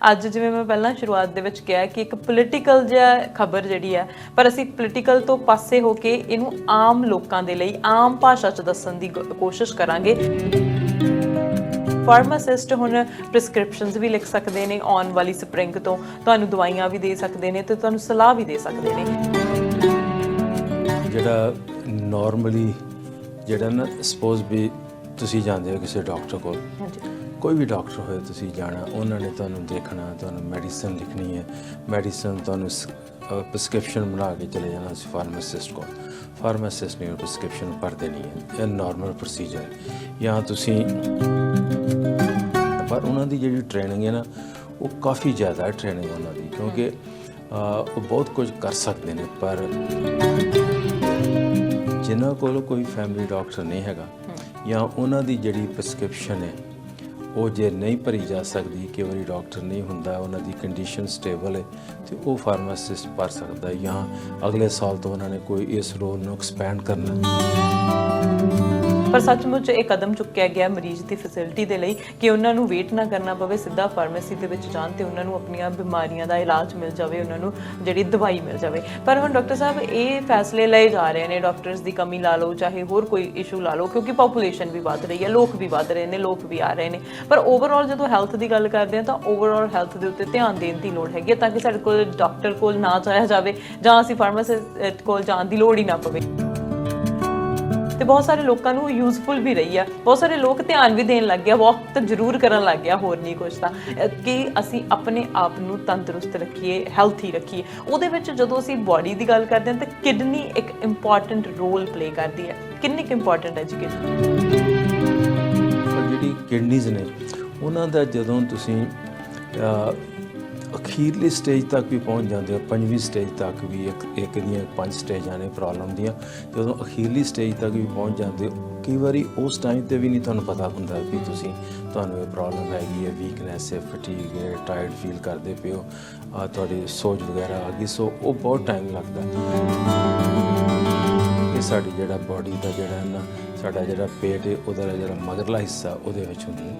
ਅੱਜ ਜਿਵੇਂ ਮੈਂ ਪਹਿਲਾਂ ਸ਼ੁਰੂਆਤ ਦੇ ਵਿੱਚ ਕਿਹਾ ਕਿ ਇੱਕ ਪੋਲੀਟੀਕਲ ਜਿਹਾ ਖਬਰ ਜਿਹੜੀ ਹੈ, ਪਰ ਅਸੀਂ ਪੋਲੀਟੀਕਲ ਤੋਂ ਪਾਸੇ ਹੋ ਕੇ ਇਹਨੂੰ ਆਮ ਲੋਕਾਂ ਦੇ ਲਈ ਆਮ ਭਾਸ਼ਾ 'ਚ ਦੱਸਣ ਦੀ ਕੋਸ਼ਿਸ਼ ਕਰਾਂਗੇ। ਫਾਰਮਾਸਿਸਟ ਹੁਣ ਪ੍ਰਿਸਕ੍ਰਿਪਸ਼ਨਸ ਵੀ ਲਿਖ ਸਕਦੇ ਨੇ, ਆਉਣ ਵਾਲੀ ਸਪਰਿੰਗ ਤੋਂ ਤੁਹਾਨੂੰ ਦਵਾਈਆਂ ਵੀ ਦੇ ਸਕਦੇ ਨੇ ਤੇ ਤੁਹਾਨੂੰ ਸਲਾਹ ਵੀ ਦੇ ਸਕਦੇ ਨੇ। ਜਿਹੜਾ ਨਾਰਮਲੀ ਜਿਹੜਾ ਨਾ ਸਪੋਜ਼ ਵੀ ਤੁਸੀਂ ਜਾਂਦੇ ਹੋ ਕਿਸੇ ਡਾਕਟਰ ਕੋਲ, ਕੋਈ ਵੀ ਡਾਕਟਰ ਹੋਏ ਤੁਸੀਂ ਜਾਣਾ, ਉਹਨਾਂ ਨੇ ਤੁਹਾਨੂੰ ਦੇਖਣਾ, ਤੁਹਾਨੂੰ ਮੈਡੀਸਨ ਲਿਖਣੀ ਹੈ, ਮੈਡੀਸਨ ਤੁਹਾਨੂੰ ਪ੍ਰਿਸਕ੍ਰਿਪਸ਼ਨ ਬਣਾ ਕੇ ਚਲੇ ਜਾਣਾ ਸੀ ਫਾਰਮਾਸਿਸਟ ਕੋਲ। ਫਾਰਮਾਸਿਸਟ ਨੇ ਪ੍ਰਿਸਕ੍ਰਿਪਸ਼ਨ ਭਰ ਦੇਣੀ ਹੈ, ਇਹ ਨਾਰਮਲ ਪ੍ਰੋਸੀਜਰ ਹੈ। ਜਾਂ ਤੁਸੀਂ ਪਰ ਉਹਨਾਂ ਦੀ ਜਿਹੜੀ ਟ੍ਰੇਨਿੰਗ ਹੈ ਨਾ, ਉਹ ਕਾਫੀ ਜ਼ਿਆਦਾ ਟ੍ਰੇਨਿੰਗ ਉਹਨਾਂ ਦੀ, ਕਿਉਂਕਿ ਉਹ ਬਹੁਤ ਕੁਝ ਕਰ ਸਕਦੇ ਨੇ। ਪਰ ਜਿਨ੍ਹਾਂ ਕੋਲ ਕੋਈ ਫੈਮਿਲੀ ਡਾਕਟਰ ਨਹੀਂ ਹੈਗਾ ਜਾਂ ਉਹਨਾਂ ਦੀ ਜਿਹੜੀ ਪ੍ਰਿਸਕ੍ਰਿਪਸ਼ਨ ਹੈ ਉਹ ਜੇ ਨਹੀਂ ਭਰੀ ਜਾ ਸਕਦੀ, ਕਈ ਵਾਰੀ ਡਾਕਟਰ ਨਹੀਂ ਹੁੰਦਾ, ਉਹਨਾਂ ਦੀ ਕੰਡੀਸ਼ਨ ਸਟੇਬਲ ਹੈ, ਤੇ ਉਹ ਫਾਰਮਾਸਿਸਟ ਭਰ ਸਕਦਾ। ਜਾਂ ਅਗਲੇ ਸਾਲ ਤੋਂ ਉਹਨਾਂ ਨੇ ਕੋਈ ਇਸ ਰੋਲ ਨੂੰ ਐਕਸਪੈਂਡ ਕਰਨਾ। ਪਰ ਸੱਚਮੁੱਚ ਇਹ ਕਦਮ ਚੁੱਕਿਆ ਗਿਆ ਮਰੀਜ਼ ਦੀ ਫੈਸਿਲਿਟੀ ਦੇ ਲਈ ਕਿ ਉਹਨਾਂ ਨੂੰ ਵੇਟ ਨਾ ਕਰਨਾ ਪਵੇ, ਸਿੱਧਾ ਫਾਰਮੇਸੀ ਦੇ ਵਿੱਚ ਜਾਣ ਤੇ ਉਹਨਾਂ ਨੂੰ ਆਪਣੀਆਂ ਬਿਮਾਰੀਆਂ ਦਾ ਇਲਾਜ ਮਿਲ ਜਾਵੇ, ਉਹਨਾਂ ਨੂੰ ਜਿਹੜੀ ਦਵਾਈ ਮਿਲ ਜਾਵੇ। ਪਰ ਹੁਣ ਡਾਕਟਰ ਸਾਹਿਬ ਇਹ ਫੈਸਲੇ ਲਏ ਜਾ ਰਹੇ ਨੇ, ਡਾਕਟਰਸ ਦੀ ਕਮੀ ਲਾ ਲਓ ਚਾਹੇ ਹੋਰ ਕੋਈ ਇਸ਼ੂ ਲਾ ਲਓ, ਕਿਉਂਕਿ ਪਾਪੂਲੇਸ਼ਨ ਵੀ ਵੱਧ ਰਹੀ ਹੈ, ਲੋਕ ਵੀ ਵੱਧ ਰਹੇ ਨੇ, ਲੋਕ ਵੀ ਆ ਰਹੇ ਨੇ। ਪਰ ਓਵਰਆਲ ਜਦੋਂ ਹੈਲਥ ਦੀ ਗੱਲ ਕਰਦੇ ਹਾਂ ਤਾਂ ਓਵਰਆਲ ਹੈਲਥ ਦੇ ਉੱਤੇ ਧਿਆਨ ਦੇਣ ਦੀ ਲੋੜ ਹੈਗੀ ਹੈ, ਤਾਂ ਕਿ ਸਾਡੇ ਕੋਲ ਡਾਕਟਰ ਕੋਲ ਨਾ ਜਾਇਆ ਜਾਵੇ ਜਾਂ ਅਸੀਂ ਫਾਰਮਾਸਿਸਟ ਕੋਲ ਜਾਣ ਦੀ ਲੋੜ ਹੀ ਨਾ ਪਵੇ। ਤੇ ਬਹੁਤ ਸਾਰੇ ਲੋਕਾਂ ਨੂੰ ਯੂਜ਼ਫੁਲ ਵੀ ਰਹੀ ਆ, ਬਹੁਤ ਸਾਰੇ ਲੋਕ ਧਿਆਨ ਵੀ ਦੇਣ ਲੱਗ ਗਿਆ, ਵੋਕ ਜ਼ਰੂਰ ਕਰਨ ਲੱਗ ਗਿਆ, ਹੋਰ ਨਹੀਂ ਕੁਛ ਤਾਂ, ਕਿ ਅਸੀਂ ਆਪਣੇ ਆਪ ਨੂੰ ਤੰਦਰੁਸਤ ਰੱਖੀਏ, ਹੈਲਥੀ ਰੱਖੀਏ। ਉਹਦੇ ਵਿੱਚ ਜਦੋਂ ਅਸੀਂ ਬਾਡੀ ਦੀ ਗੱਲ ਕਰਦੇ ਹਾਂ ਤਾਂ ਕਿਡਨੀ ਇੱਕ ਇੰਪੋਰਟੈਂਟ ਰੋਲ ਪਲੇ ਕਰਦੀ ਹੈ। ਕਿੰਨੀ ਕੁ ਇੰਪੋਰਟੈਂਟ ਹੈ ਜੀ ਕਿਡਨੀ? ਜਿਹੜੀ ਕਿਡਨੀਜ਼ ਨੇ ਉਹਨਾਂ ਦਾ ਜਦੋਂ ਤੁਸੀਂ ਅਖੀਰਲੀ ਸਟੇਜ ਤੱਕ ਵੀ ਪਹੁੰਚ ਜਾਂਦੇ ਹੋ, 5ਵੀਂ ਸਟੇਜ ਤੱਕ ਵੀ, ਇੱਕ ਦੀਆਂ 5 ਸਟੇਜਾਂ ਨੇ ਪ੍ਰੋਬਲਮ ਦੀਆਂ, ਜਦੋਂ ਅਖੀਰਲੀ ਸਟੇਜ ਤੱਕ ਵੀ ਪਹੁੰਚ ਜਾਂਦੇ ਹੋ, ਕਈ ਵਾਰੀ ਉਸ ਟਾਈਮ 'ਤੇ ਵੀ ਨਹੀਂ ਤੁਹਾਨੂੰ ਪਤਾ ਹੁੰਦਾ ਵੀ ਤੁਹਾਨੂੰ ਇਹ ਪ੍ਰੋਬਲਮ ਹੈਗੀ ਹੈ, ਵੀਕਨੈਸ ਹੈ, ਫਟੀਗ ਹੈ, ਟਾਇਰਡ ਫੀਲ ਕਰਦੇ ਪਏ ਹੋ, ਤੁਹਾਡੀ ਸੋਜ ਵਗੈਰਾ ਆ ਗਈ। ਸੋ ਉਹ ਬਹੁਤ ਟਾਈਮ ਲੱਗਦਾ। ਇਹ ਸਾਡੀ ਜਿਹੜਾ ਬਾਡੀ ਦਾ ਜਿਹੜਾ ਨਾ ਸਾਡਾ ਜਿਹੜਾ ਪੇਟ ਹੈ, ਉਹਦਾ ਜਿਹੜਾ ਮਗਰਲਾ ਹਿੱਸਾ ਉਹਦੇ ਵਿੱਚ ਹੁੰਦੀ ਹੈ।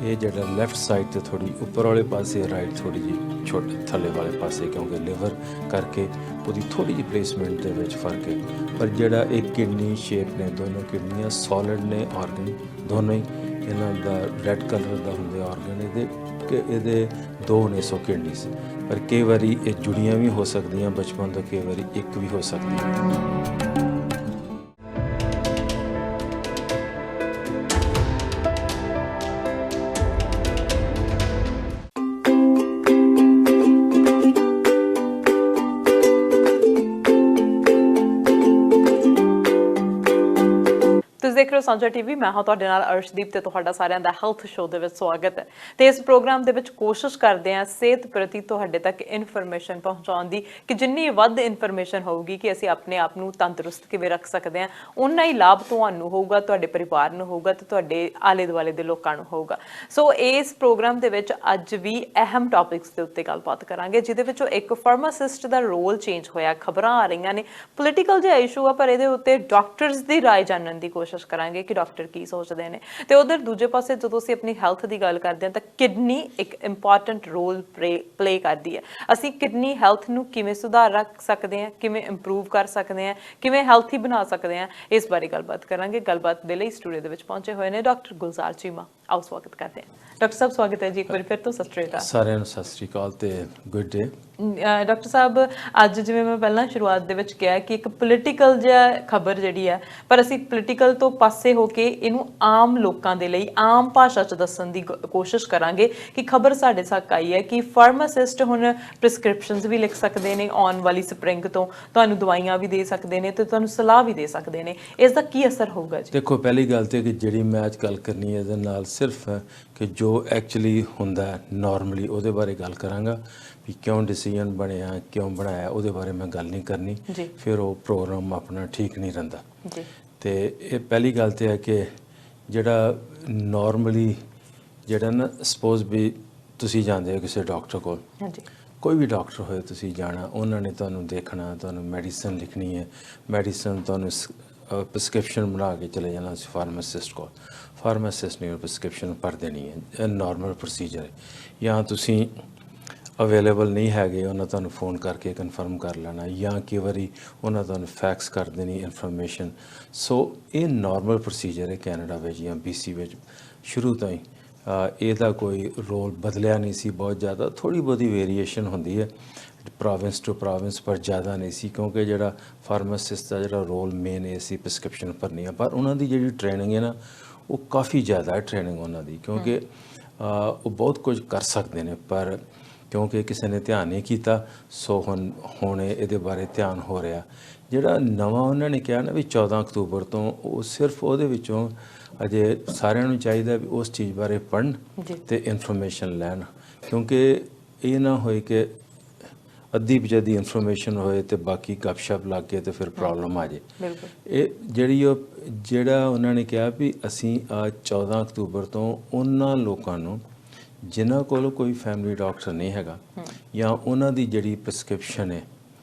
ਇਹ ਜਿਹੜਾ ਲੈਫਟ ਸਾਈਡ 'ਤੇ ਥੋੜ੍ਹੀ ਉੱਪਰ ਵਾਲੇ ਪਾਸੇ, ਰਾਈਟ ਥੋੜ੍ਹੀ ਜਿਹੀ ਛੋਟੇ ਥੱਲੇ ਵਾਲੇ ਪਾਸੇ, ਕਿਉਂਕਿ ਲਿਵਰ ਕਰਕੇ ਉਹਦੀ ਥੋੜ੍ਹੀ ਜਿਹੀ ਪਲੇਸਮੈਂਟ ਦੇ ਵਿੱਚ ਫਰਕ ਹੈ। ਪਰ ਜਿਹੜਾ ਇਹ ਕਿਡਨੀ ਸ਼ੇਪ ਨੇ, ਦੋਨੋਂ ਕਿਡਨੀਆਂ ਸੋਲਿਡ ਨੇ ਆਰਗਨ, ਦੋਨੋਂ ਹੀ ਇਹਨਾਂ ਦਾ ਰੈੱਡ ਕਲਰ ਦਾ ਹੁੰਦੇ ਆਰਗਨ ਇਹਦੇ, ਕਿ ਇਹਦੇ 2 ਨੇ ਸੋ ਕਿਡਨੀਜ਼। ਪਰ ਕਈ ਵਾਰੀ ਇਹ ਜੁੜੀਆਂ ਵੀ ਹੋ ਸਕਦੀਆਂ ਬਚਪਨ ਤੋਂ, ਕਈ ਵਾਰੀ ਇੱਕ ਵੀ ਹੋ ਸਕਦੀ ਹੈ। ਦੇਖ ਰਹੇ ਹੋ ਸਾਂਝਾ ਟੀਵੀ, ਮੈਂ ਹਾਂ ਤੁਹਾਡੇ ਨਾਲ ਅਰਸ਼ਦੀਪ ਤੇ ਤੁਹਾਡਾ ਸਾਰਿਆਂ ਦਾ ਹੈਲਥ ਸ਼ੋਅ ਦੇ ਵਿੱਚ ਸਵਾਗਤ ਹੈ। ਤੇ ਇਸ ਪ੍ਰੋਗਰਾਮ ਦੇ ਵਿੱਚ ਕੋਸ਼ਿਸ਼ ਕਰਦੇ ਹਾਂ ਸਿਹਤ ਪ੍ਰਤੀ ਤੁਹਾਡੇ ਤੱਕ ਇਨਫੋਰਮੇਸ਼ਨ ਪਹੁੰਚਾਉਣ ਦੀ, ਕਿ ਜਿੰਨੀ ਵੱਧ ਇਨਫੋਰਮੇਸ਼ਨ ਹੋਊਗੀ ਕਿ ਅਸੀਂ ਆਪਣੇ ਆਪ ਨੂੰ ਤੰਦਰੁਸਤ ਕਿਵੇਂ ਰੱਖ ਸਕਦੇ ਹਾਂ, ਉਨਾ ਹੀ ਲਾਭ ਤੁਹਾਨੂੰ ਹੋਊਗਾ, ਤੁਹਾਡੇ ਪਰਿਵਾਰ ਨੂੰ ਹੋਊਗਾ ਤੇ ਤੁਹਾਡੇ ਆਲੇ ਦੁਆਲੇ ਦੇ ਲੋਕਾਂ ਨੂੰ ਹੋਊਗਾ। ਸੋ ਇਸ ਪ੍ਰੋਗਰਾਮ ਦੇ ਵਿੱਚ ਅੱਜ ਵੀ ਅਹਿਮ ਟੌਪਿਕਸ ਦੇ ਉੱਤੇ ਗੱਲਬਾਤ ਕਰਾਂਗੇ, ਜਿਹਦੇ ਵਿੱਚੋਂ ਇੱਕ ਫਾਰਮਾਸਿਸਟ ਦਾ ਰੋਲ ਚੇਂਜ ਹੋਇਆ, ਖਬਰਾਂ ਆ ਰਹੀਆਂ ਨੇ, ਪੋਲੀਟੀਕਲ ਜਿਹਾ ਇਸ਼ੂ ਆ, ਪਰ ਇਹਦੇ ਉੱਤੇ ਡਾਕਟਰਸ ਦੀ ਰਾਏ ਜਾਣਨ ਦੀ ਕੋਸ਼ਿਸ਼ ਕਰਾਂਗੇ ਕਿ ਡਾਕਟਰ ਕੀ ਸੋਚਦੇ ਨੇ। ਤੇ ਉਧਰ ਦੂਜੇ ਪਾਸੇ ਜਦੋਂ ਅਸੀਂ ਆਪਣੀ ਹੈਲਥ ਦੀ ਗੱਲ ਕਰਦੇ ਹਾਂ ਤਾਂ ਕਿਡਨੀ ਇੱਕ ਇੰਪੋਰਟੈਂਟ ਰੋਲ ਪਲੇ ਕਰਦੀ ਹੈ। ਅਸੀਂ ਕਿਡਨੀ ਹੈਲਥ ਨੂੰ ਕਿਵੇਂ ਸੁਧਾਰ ਰੱਖ ਸਕਦੇ ਹਾਂ, ਕਿਵੇਂ ਇੰਪਰੂਵ ਕਰ ਸਕਦੇ ਹਾਂ, ਕਿਵੇਂ ਹੈਲਥੀ ਬਣਾ ਸਕਦੇ ਹਾਂ, ਇਸ ਬਾਰੇ ਗੱਲਬਾਤ ਕਰਾਂਗੇ। ਗੱਲਬਾਤ ਦੇ ਲਈ ਸਟੂਡੀਓ ਦੇ ਵਿੱਚ ਪਹੁੰਚੇ ਹੋਏ ਨੇ ਡਾਕਟਰ ਗੁਲਜ਼ਾਰ ਚੀਮਾ। ਆਓ ਸਵਾਗਤ ਕਰਦੇ ਹਾਂ ਡਾਕਟਰ ਸਾਹਿਬ। ਸਵਾਗਤ ਹੈ ਜੀ ਇੱਕ ਵਾਰੀ ਫਿਰ ਤੋਂ। ਸਤਿ ਸ਼੍ਰੀ ਅਕਾਲ ਸਾਰਿਆਂ ਨੂੰ। ਸਤਿ ਸ਼੍ਰੀ ਅਕਾਲ ਤੇ ਗੁੱਡ ਡੇ। ਡਾਕਟਰ ਸਾਹਿਬ ਅੱਜ ਜਿਵੇਂ ਮੈਂ ਪਹਿਲਾਂ ਸ਼ੁਰੂਆਤ ਦੇ ਵਿੱਚ ਕਿਹਾ ਕਿ ਇੱਕ ਪੋਲੀਟੀਕਲ ਜਿਹਾ ਖਬਰ ਜਿਹੜੀ ਹੈ, ਪਰ ਅਸੀਂ ਪੋਲੀਟੀਕਲ ਤੋਂ ਪਾਸੇ ਹੋ ਕੇ ਇਹਨੂੰ ਆਮ ਲੋਕਾਂ ਦੇ ਲਈ ਆਮ ਭਾਸ਼ਾ 'ਚ ਦੱਸਣ ਦੀ ਕੋਸ਼ਿਸ਼ ਕਰਾਂਗੇ ਕਿ ਖਬਰ ਸਾਡੇ ਤੱਕ ਆਈ ਹੈ ਕਿ ਫਾਰਮਾਸਿਸਟ ਹੁਣ ਪ੍ਰਿਸਕ੍ਰਿਪਸ਼ਨਸ ਵੀ ਲਿਖ ਸਕਦੇ ਨੇ, ਆਉਣ ਵਾਲੀ ਸਪਰਿੰਗ ਤੋਂ ਤੁਹਾਨੂੰ ਦਵਾਈਆਂ ਵੀ ਦੇ ਸਕਦੇ ਨੇ ਤੇ ਤੁਹਾਨੂੰ ਸਲਾਹ ਵੀ ਦੇ ਸਕਦੇ ਨੇ। ਇਸ ਦਾ ਕੀ ਅਸਰ ਹੋਊਗਾ ਜੀ? ਦੇਖੋ, ਪਹਿਲੀ ਗੱਲ ਤੇ ਕਿ ਜਿਹੜੀ ਮੈਂ ਅੱਜ ਗੱਲ ਕਰਨੀ ਹੈ ਇਹਦੇ ਨਾਲ ਸਿਰਫ ਕਿ ਜੋ ਐਕਚੁਅਲੀ ਹੁੰਦਾ ਨਾਰਮਲੀ ਉਹਦੇ ਬਾਰੇ ਗੱਲ ਕਰਾਂਗਾ, ਵੀ ਕਿਉਂ ਡਿਸੀਜਨ ਬਣਿਆ, ਕਿਉਂ ਬਣਾਇਆ, ਉਹਦੇ ਬਾਰੇ ਮੈਂ ਗੱਲ ਨਹੀਂ ਕਰਨੀ, ਫਿਰ ਉਹ ਪ੍ਰੋਗਰਾਮ ਆਪਣਾ ਠੀਕ ਨਹੀਂ ਰਹਿੰਦਾ ਜੀ। ਤੇ ਇਹ ਪਹਿਲੀ ਗੱਲ ਤੇ ਹੈ ਕਿ ਜਿਹੜਾ ਨਾਰਮਲੀ ਜਿਹੜਾ ਨਾ ਸਪੋਜ਼ ਵੀ ਤੁਸੀਂ ਜਾਂਦੇ ਹੋ ਕਿਸੇ ਡਾਕਟਰ ਕੋਲ, ਕੋਈ ਵੀ ਡਾਕਟਰ ਹੋਏ ਤੁਸੀਂ ਜਾਣਾ, ਉਹਨਾਂ ਨੇ ਤੁਹਾਨੂੰ ਦੇਖਣਾ, ਤੁਹਾਨੂੰ ਮੈਡੀਸਨ ਲਿਖਣੀ ਹੈ, ਮੈਡੀਸਨ ਤੁਹਾਨੂੰ ਪ੍ਰਿਸਕ੍ਰਿਪਸ਼ਨ ਬਣਾ ਕੇ ਚਲੇ ਜਾਣਾ ਸੀ ਫਾਰਮਾਸਿਸਟ ਕੋਲ। ਫਾਰਮਾਸਿਸਟ ਨੇ ਪ੍ਰਿਸਕ੍ਰਿਪਸ਼ਨ ਭਰ ਦੇਣੀ ਹੈ, ਇਹ ਨਾਰਮਲ ਪ੍ਰੋਸੀਜਰ ਹੈ। ਜਾਂ ਤੁਸੀਂ ਅਵੇਲੇਬਲ ਨਹੀਂ ਹੈਗੇ ਉਹਨਾਂ ਤੁਹਾਨੂੰ ਫੋਨ ਕਰਕੇ ਕਨਫਰਮ ਕਰ ਲੈਣਾ, ਜਾਂ ਕਈ ਵਾਰੀ ਉਹਨਾਂ ਤੁਹਾਨੂੰ ਫੈਕਸ ਕਰ ਦੇਣੀ ਇਨਫੋਰਮੇਸ਼ਨ। ਸੋ ਇਹ ਨਾਰਮਲ ਪ੍ਰੋਸੀਜਰ ਹੈ ਕੈਨੇਡਾ ਵਿੱਚ ਜਾਂ BC ਵਿੱਚ ਸ਼ੁਰੂ ਤੋਂ ਹੀ। ਇਹਦਾ ਕੋਈ ਰੋਲ ਬਦਲਿਆ ਨਹੀਂ ਸੀ ਬਹੁਤ ਜ਼ਿਆਦਾ, ਥੋੜ੍ਹੀ ਬਹੁਤੀ ਵੇਰੀਏਸ਼ਨ ਹੁੰਦੀ ਹੈ ਪ੍ਰੋਵਿੰਸ ਟੂ ਪ੍ਰੋਵਿੰਸ, ਪਰ ਜ਼ਿਆਦਾ ਨਹੀਂ ਸੀ, ਕਿਉਂਕਿ ਜਿਹੜਾ ਫਾਰਮਾਸਿਸਟ ਦਾ ਜਿਹੜਾ ਰੋਲ ਮੇਨ ਇਹ ਸੀ ਪ੍ਰਿਸਕ੍ਰਿਪਸ਼ਨ ਭਰਨੀ ਆ। ਪਰ ਉਹਨਾਂ ਦੀ ਜਿਹੜੀ ਟ੍ਰੇਨਿੰਗ ਹੈ ਨਾ ਉਹ ਕਾਫੀ ਜ਼ਿਆਦਾ ਹੈ ਟ੍ਰੇਨਿੰਗ ਉਹਨਾਂ ਦੀ, ਕਿਉਂਕਿ ਉਹ ਬਹੁਤ ਕੁਝ ਕਰ ਸਕਦੇ ਨੇ, ਪਰ ਕਿਉਂਕਿ ਕਿਸੇ ਨੇ ਧਿਆਨ ਨਹੀਂ ਕੀਤਾ ਸੋ ਹੁਣ ਇਹਦੇ ਬਾਰੇ ਧਿਆਨ ਹੋ ਰਿਹਾ। ਜਿਹੜਾ ਨਵਾਂ ਉਹਨਾਂ ਨੇ ਕਿਹਾ ਨਾ ਵੀ 14 ਅਕਤੂਬਰ ਤੋਂ, ਉਹ ਸਿਰਫ ਉਹਦੇ ਵਿੱਚੋਂ ਅਜੇ ਸਾਰਿਆਂ ਨੂੰ ਚਾਹੀਦਾ ਵੀ ਉਸ ਚੀਜ਼ ਬਾਰੇ ਪੜ੍ਹਨ ਤੇ ਇਨਫੋਰਮੇਸ਼ਨ ਲੈਣ, ਕਿਉਂਕਿ ਇਹ ਨਾ ਹੋਏ ਕਿ ਅੱਧੀ ਬਜਦੀ ਇਨਫੋਰਮੇਸ਼ਨ ਹੋਏ ਤੇ ਬਾਕੀ ਗੱਪਸ਼ਪ ਲੱਗ ਕੇ ਤੇ ਫਿਰ ਪ੍ਰੋਬਲਮ ਆ ਜੇ। ਇਹ ਜਿਹੜਾ ਉਹਨਾਂ ਨੇ ਕਿਹਾ ਵੀ ਅਸੀਂ 14 ਅਕਤੂਬਰ ਤੋਂ ਉਹਨਾਂ ਲੋਕਾਂ ਨੂੰ ਜਿਨ੍ਹਾਂ ਕੋਲ ਕੋਈ ਫੈਮਿਲੀ ਡਾਕਟਰ ਨਹੀਂ ਹੈਗਾ ਜਾਂ ਉਹਨਾਂ ਦੀ ਜਿਹੜੀ ਪ੍ਰਿਸਕ੍ਰਿਪਸ਼ਨ ਹੈ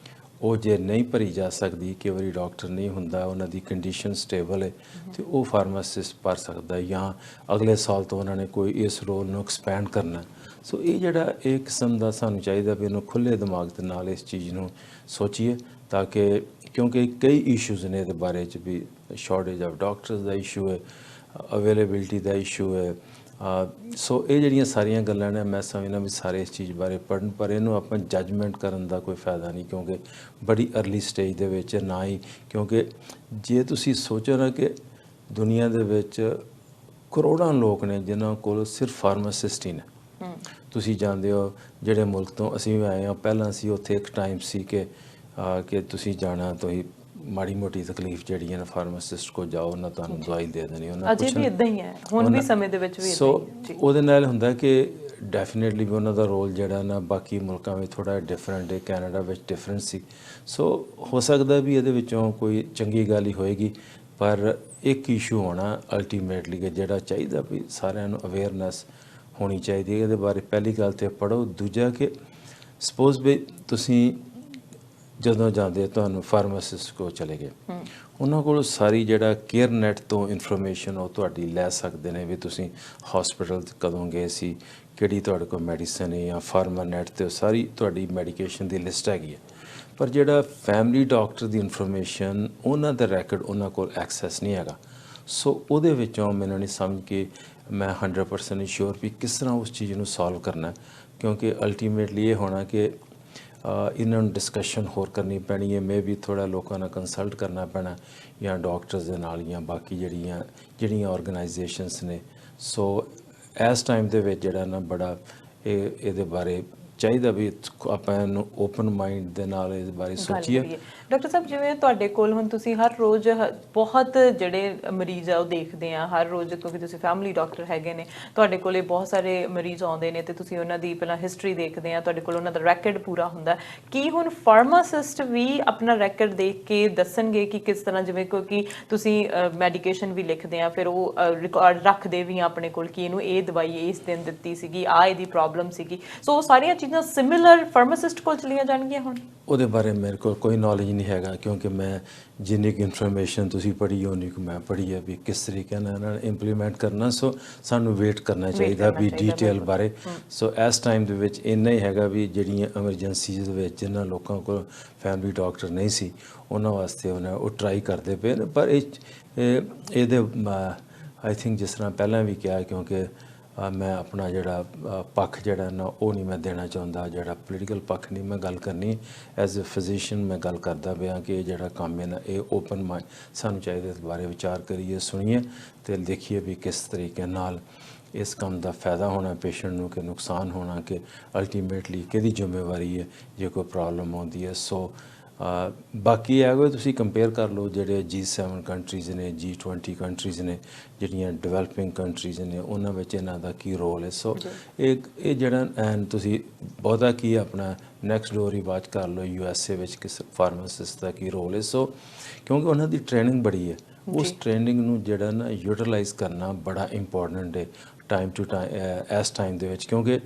ਉਹ ਜੇ ਨਹੀਂ ਭਰੀ ਜਾ ਸਕਦੀ, ਕਈ ਵਾਰੀ ਡਾਕਟਰ ਨਹੀਂ ਹੁੰਦਾ, ਉਹਨਾਂ ਦੀ ਕੰਡੀਸ਼ਨ ਸਟੇਬਲ ਹੈ ਤੇ ਉਹ ਫਾਰਮਾਸਿਸਟ ਭਰ ਸਕਦਾ, ਜਾਂ ਅਗਲੇ ਸਾਲ ਤੋਂ ਉਹਨਾਂ ਨੇ ਕੋਈ ਇਸ ਰੋਲ ਨੂੰ ਐਕਸਪੈਂਡ ਕਰਨਾ। ਸੋ ਇਹ ਜਿਹੜਾ ਇੱਕ ਕਿਸਮ ਦਾ ਸਾਨੂੰ ਚਾਹੀਦਾ ਵੀ ਇਹਨੂੰ ਖੁੱਲ੍ਹੇ ਦਿਮਾਗ ਦੇ ਨਾਲ ਇਸ ਚੀਜ਼ ਨੂੰ ਸੋਚੀਏ, ਤਾਂ ਕਿ ਕਿਉਂਕਿ ਕਈ ਇਸ਼ੂਜ਼ ਨੇ ਇਹਦੇ ਬਾਰੇ 'ਚ ਵੀ, ਸ਼ਾਰਟੇਜ ਆਫ ਡਾਕਟਰਸ ਦਾ ਇਸ਼ੂ ਹੈ, ਅਵੇਲੇਬਿਲਿਟੀ ਦਾ ਇਸ਼ੂ ਹੈ। ਸੋ ਇਹ ਜਿਹੜੀਆਂ ਸਾਰੀਆਂ ਗੱਲਾਂ ਨੇ ਮੈਂ ਸਮਝਦਾ ਵੀ ਸਾਰੇ ਇਸ ਚੀਜ਼ ਬਾਰੇ ਪੜ੍ਹਨ, ਪਰ ਇਹਨੂੰ ਆਪਾਂ ਜੱਜਮੈਂਟ ਕਰਨ ਦਾ ਕੋਈ ਫਾਇਦਾ ਨਹੀਂ, ਕਿਉਂਕਿ ਬੜੀ ਅਰਲੀ ਸਟੇਜ ਦੇ ਵਿੱਚ ਨਾ ਹੀ, ਕਿਉਂਕਿ ਜੇ ਤੁਸੀਂ ਸੋਚੋ ਨਾ ਕਿ ਦੁਨੀਆ ਦੇ ਵਿੱਚ ਕਰੋੜਾਂ ਲੋਕ ਨੇ ਜਿਨ੍ਹਾਂ ਕੋਲ ਸਿਰਫ ਫਾਰਮਾਸਿਸਟ ਹੀ ਨੇ। ਤੁਸੀਂ ਜਾਣਦੇ ਹੋ ਜਿਹੜੇ ਮੁਲਕ ਤੋਂ ਅਸੀਂ ਵੀ ਆਏ ਹਾਂ, ਪਹਿਲਾਂ ਸੀ ਉੱਥੇ ਇੱਕ ਟਾਈਮ ਸੀ ਕਿ ਤੁਸੀਂ ਜਾਣਾ, ਤੁਸੀਂ ਮਾੜੀ ਮੋਟੀ ਤਕਲੀਫ ਜਿਹੜੀ ਹੈ ਨਾ ਫਾਰਮਾਸਿਸਟ ਕੋਲ ਜਾਓ, ਉਹਨਾਂ ਤੁਹਾਨੂੰ ਦਵਾਈ ਦੇ ਦੇਣੀ, ਉਹਨਾਂ ਅਜੇ ਵੀ ਇਦਾਂ ਹੀ ਹੈ, ਹੁਣ ਵੀ ਸਮੇਂ ਦੇ ਵਿੱਚ ਵੀ। ਸੋ ਉਹਦੇ ਨਾਲ ਹੁੰਦਾ ਕਿ ਡੈਫੀਨੇਟਲੀ ਵੀ ਉਹਨਾਂ ਦਾ ਰੋਲ ਜਿਹੜਾ ਨਾ ਬਾਕੀ ਮੁਲਕਾਂ ਵਿੱਚ ਥੋੜ੍ਹਾ ਡਿਫਰੈਂਟ ਹੈ, ਕੈਨੇਡਾ ਵਿੱਚ ਡਿਫਰੈਂਟ ਸੀ। ਸੋ ਹੋ ਸਕਦਾ ਵੀ ਇਹਦੇ ਵਿੱਚੋਂ ਕੋਈ ਚੰਗੀ ਗੱਲ ਹੀ ਹੋਏਗੀ, ਪਰ ਇੱਕ ਇਸ਼ੂ ਹੋਣਾ ਅਲਟੀਮੇਟਲੀ ਕਿ ਜਿਹੜਾ ਚਾਹੀਦਾ ਵੀ ਸਾਰਿਆਂ ਨੂੰ ਅਵੇਅਰਨੈਸ ਹੋਣੀ ਚਾਹੀਦੀ ਹੈ ਇਹਦੇ ਬਾਰੇ। ਪਹਿਲੀ ਗੱਲ ਤੇ ਪੜ੍ਹੋ, ਦੂਜਾ ਕਿ ਸਪੋਜ਼ ਵੀ ਤੁਸੀਂ ਜਦੋਂ ਜਾਂਦੇ ਤੁਹਾਨੂੰ ਫਾਰਮਾਸਿਸਟ ਕੋਲ ਚਲੇ ਗਏ, ਉਹਨਾਂ ਕੋਲ ਸਾਰੀ ਜਿਹੜਾ ਕੇਅਰ ਨੈਟ ਤੋਂ ਇਨਫੋਰਮੇਸ਼ਨ ਉਹ ਤੁਹਾਡੀ ਲੈ ਸਕਦੇ ਨੇ, ਵੀ ਤੁਸੀਂ ਹਸਪੀਟਲ ਕਦੋਂ ਗਏ ਸੀ, ਕਿਹੜੀ ਤੁਹਾਡੇ ਕੋਲ ਮੈਡੀਸਨ ਹੈ, ਜਾਂ ਫਾਰਮਾ ਨੈਟ 'ਤੇ ਸਾਰੀ ਤੁਹਾਡੀ ਮੈਡੀਕੇਸ਼ਨ ਦੀ ਲਿਸਟ ਹੈਗੀ ਹੈ। ਪਰ ਜਿਹੜਾ ਫੈਮਿਲੀ ਡਾਕਟਰ ਦੀ ਇਨਫੋਰਮੇਸ਼ਨ, ਉਹਨਾਂ ਦਾ ਰੈਕਡ ਉਹਨਾਂ ਕੋਲ ਐਕਸੈਸ ਨਹੀਂ ਹੈਗਾ। ਸੋ ਉਹਦੇ ਵਿੱਚੋਂ ਮੈਨੂੰ ਨਹੀਂ ਸਮਝ ਕੇ ਮੈਂ 100% ਸ਼ੋਰ ਵੀ ਕਿਸ ਤਰ੍ਹਾਂ ਉਸ ਚੀਜ਼ ਨੂੰ ਸੋਲਵ ਕਰਨਾ, ਕਿਉਂਕਿ ਅਲਟੀਮੇਟਲੀ ਇਹ ਹੋਣਾ ਕਿ ਇਹਨਾਂ ਨੂੰ ਡਿਸਕਸ਼ਨ ਹੋਰ ਕਰਨੀ ਪੈਣੀ ਹੈ, ਮੇ ਵੀ ਥੋੜ੍ਹਾ ਲੋਕਾਂ ਨਾਲ ਕੰਸਲਟ ਕਰਨਾ ਪੈਣਾ, ਜਾਂ ਡਾਕਟਰਸ ਦੇ ਨਾਲ, ਜਾਂ ਬਾਕੀ ਜਿਹੜੀਆਂ ਆਰਗੇਨਾਈਜੇਸ਼ਨਸ ਨੇ। ਸੋ ਇਸ ਟਾਈਮ ਦੇ ਵਿੱਚ ਜਿਹੜਾ ਨਾ ਬੜਾ ਇਹਦੇ ਬਾਰੇ ਚਾਹੀਦਾ ਵੀ ਆਪਾਂ ਇਹਨੂੰ ਓਪਨ ਮਾਈਂਡ ਦੇ ਨਾਲ ਇਸ ਬਾਰੇ ਸੋਚੀਏ। ਡਾਕਟਰ ਸਾਹਿਬ, ਜਿਵੇਂ ਤੁਹਾਡੇ ਕੋਲ ਹੁਣ ਤੁਸੀਂ ਹਰ ਰੋਜ਼ ਬਹੁਤ ਜਿਹੜੇ ਮਰੀਜ਼ ਆ ਉਹ ਦੇਖਦੇ ਆ ਹਰ ਰੋਜ਼, ਕਿਉਂਕਿ ਤੁਸੀਂ ਫੈਮਿਲੀ ਡਾਕਟਰ ਹੈਗੇ ਨੇ, ਤੁਹਾਡੇ ਕੋਲੇ ਬਹੁਤ ਸਾਰੇ ਮਰੀਜ਼ ਆਉਂਦੇ ਨੇ ਤੇ ਤੁਸੀਂ ਉਹਨਾਂ ਦੀ ਪਹਿਲਾਂ ਹਿਸਟਰੀ ਦੇਖਦੇ ਆ, ਤੁਹਾਡੇ ਕੋਲ ਉਹਨਾਂ ਦਾ ਰੈਕਡ ਪੂਰਾ ਹੁੰਦਾ। ਕੀ ਹੁਣ ਫਾਰਮਾਸਿਸਟ ਵੀ ਆਪਣਾ ਰੈਕਡ ਦੇਖ ਕੇ ਦੱਸਣਗੇ ਕਿ ਕਿਸ ਤਰ੍ਹਾਂ, ਜਿਵੇਂ ਕਿਉਂਕਿ ਤੁਸੀਂ ਮੈਡੀਕੇਸ਼ਨ ਵੀ ਲਿਖਦੇ ਆ, ਫਿਰ ਉਹ ਰਿਕਾਰਡ ਰੱਖਦੇ ਵੀ ਆ ਆਪਣੇ ਕੋਲ ਕਿ ਇਹਨੂੰ ਇਹ ਦਵਾਈ ਇਸ ਦਿਨ ਦਿੱਤੀ ਸੀਗੀ, ਇਹਦੀ ਪ੍ਰੋਬਲਮ ਸੀਗੀ, ਸੋ ਉਹ ਸਾਰੀਆਂ ਚੀਜ਼ਾਂ ਸਿਮਿਲਰ ਫਾਰਮਾਸਿਸਟ ਕੋਲ ਚਲੀਆਂ ਜਾਣਗੀਆਂ ਹੁਣ? ਉਹਦੇ ਬਾਰੇ ਮੇਰੇ ਕੋਲ ਕੋਈ ਨੌਲੇਜ ਨਹੀਂ ਹੈਗਾ, ਕਿਉਂਕਿ ਮੈਂ ਜਿੰਨੀ ਕੁ ਇਨਫੋਰਮੇਸ਼ਨ ਤੁਸੀਂ ਪੜ੍ਹੀ ਉਨੀ ਕੁ ਮੈਂ ਪੜ੍ਹੀ ਹੈ ਵੀ ਕਿਸ ਤਰੀਕੇ ਨਾਲ ਇਹਨਾਂ ਨੂੰ ਇੰਪਲੀਮੈਂਟ ਕਰਨਾ। ਸੋ ਸਾਨੂੰ ਵੇਟ ਕਰਨਾ ਚਾਹੀਦਾ ਵੀ ਡੀਟੇਲ ਬਾਰੇ। ਸੋ ਇਸ ਟਾਈਮ ਦੇ ਵਿੱਚ ਇੰਨਾ ਹੀ ਹੈਗਾ ਵੀ ਜਿਹੜੀਆਂ ਐਮਰਜੈਂਸੀਜ਼ ਵਿੱਚ ਜਿਨ੍ਹਾਂ ਲੋਕਾਂ ਕੋਲ ਫੈਮਿਲੀ ਡਾਕਟਰ ਨਹੀਂ ਸੀ, ਉਹਨਾਂ ਵਾਸਤੇ ਉਹ ਟਰਾਈ ਕਰਦੇ ਪਏ ਨੇ। ਪਰ ਇਹਦੇ ਆਈ ਥਿੰਕ ਜਿਸ ਤਰ੍ਹਾਂ ਪਹਿਲਾਂ ਵੀ ਕਿਹਾ, ਕਿਉਂਕਿ ਮੈਂ ਆਪਣਾ ਜਿਹੜਾ ਪੱਖ ਜਿਹੜਾ ਨਾ ਉਹ ਨਹੀਂ ਮੈਂ ਦੇਣਾ ਚਾਹੁੰਦਾ, ਜਿਹੜਾ ਪੋਲੀਟੀਕਲ ਪੱਖ ਨਹੀਂ ਮੈਂ ਗੱਲ ਕਰਨੀ, ਐਜ਼ ਅ ਫਿਜ਼ੀਸ਼ੀਅਨ ਮੈਂ ਗੱਲ ਕਰਦਾ ਪਿਆ ਕਿ ਇਹ ਜਿਹੜਾ ਕੰਮ ਹੈ ਨਾ ਇਹ ਓਪਨ ਮਾਈਂਡ, ਸਾਨੂੰ ਚਾਹੀਦਾ ਇਸ ਬਾਰੇ ਵਿਚਾਰ ਕਰੀਏ, ਸੁਣੀਏ ਅਤੇ ਦੇਖੀਏ ਵੀ ਕਿਸ ਤਰੀਕੇ ਨਾਲ ਇਸ ਕੰਮ ਦਾ ਫਾਇਦਾ ਹੋਣਾ ਪੇਸ਼ੈਂਟ ਨੂੰ ਕਿ ਨੁਕਸਾਨ ਹੋਣਾ, ਕਿ ਅਲਟੀਮੇਟਲੀ ਕਿਹਦੀ ਜ਼ਿੰਮੇਵਾਰੀ ਹੈ ਜੇ ਕੋਈ ਪ੍ਰੋਬਲਮ ਆਉਂਦੀ ਹੈ। ਸੋ ਬਾਕੀ ਅਗਰ ਤੁਸੀਂ ਕੰਪੇਅਰ ਕਰ ਲਓ ਜਿਹੜੇ G7 ਕੰਟਰੀਜ਼ ਨੇ, G20 ਕੰਟਰੀਜ਼ ਨੇ, ਜਿਹੜੀਆਂ ਡਿਵੈਲਪਿੰਗ ਕੰਟਰੀਜ਼ ਨੇ, ਉਹਨਾਂ ਵਿੱਚ ਇਹਨਾਂ ਦਾ ਕੀ ਰੋਲ ਹੈ। ਸੋ ਇਹ ਜਿਹੜਾ ਐਨ ਤੁਸੀਂ ਬਹੁਤਾ ਕੀ ਆਪਣਾ ਨੈਕਸਟ ਡੋਰ ਹੀ ਬਾਤ ਕਰ ਲਓ, USA ਵਿੱਚ ਕਿਸ ਫਾਰਮਾਸਿਸਟ ਦਾ ਕੀ ਰੋਲ ਹੈ। ਸੋ ਕਿਉਂਕਿ ਉਹਨਾਂ ਦੀ ਟ੍ਰੇਨਿੰਗ ਬੜੀ ਹੈ, ਉਸ ਟ੍ਰੇਨਿੰਗ ਨੂੰ ਜਿਹੜਾ ਨਾ ਯੂਟੀਲਾਈਜ਼ ਕਰਨਾ ਬੜਾ ਇੰਪੋਰਟੈਂਟ ਹੈ ਟਾਈਮ ਟੂ ਟਾਈਮ ਇਸ ਟਾਈਮ ਦੇ ਵਿੱਚ, ਕਿਉਂਕਿ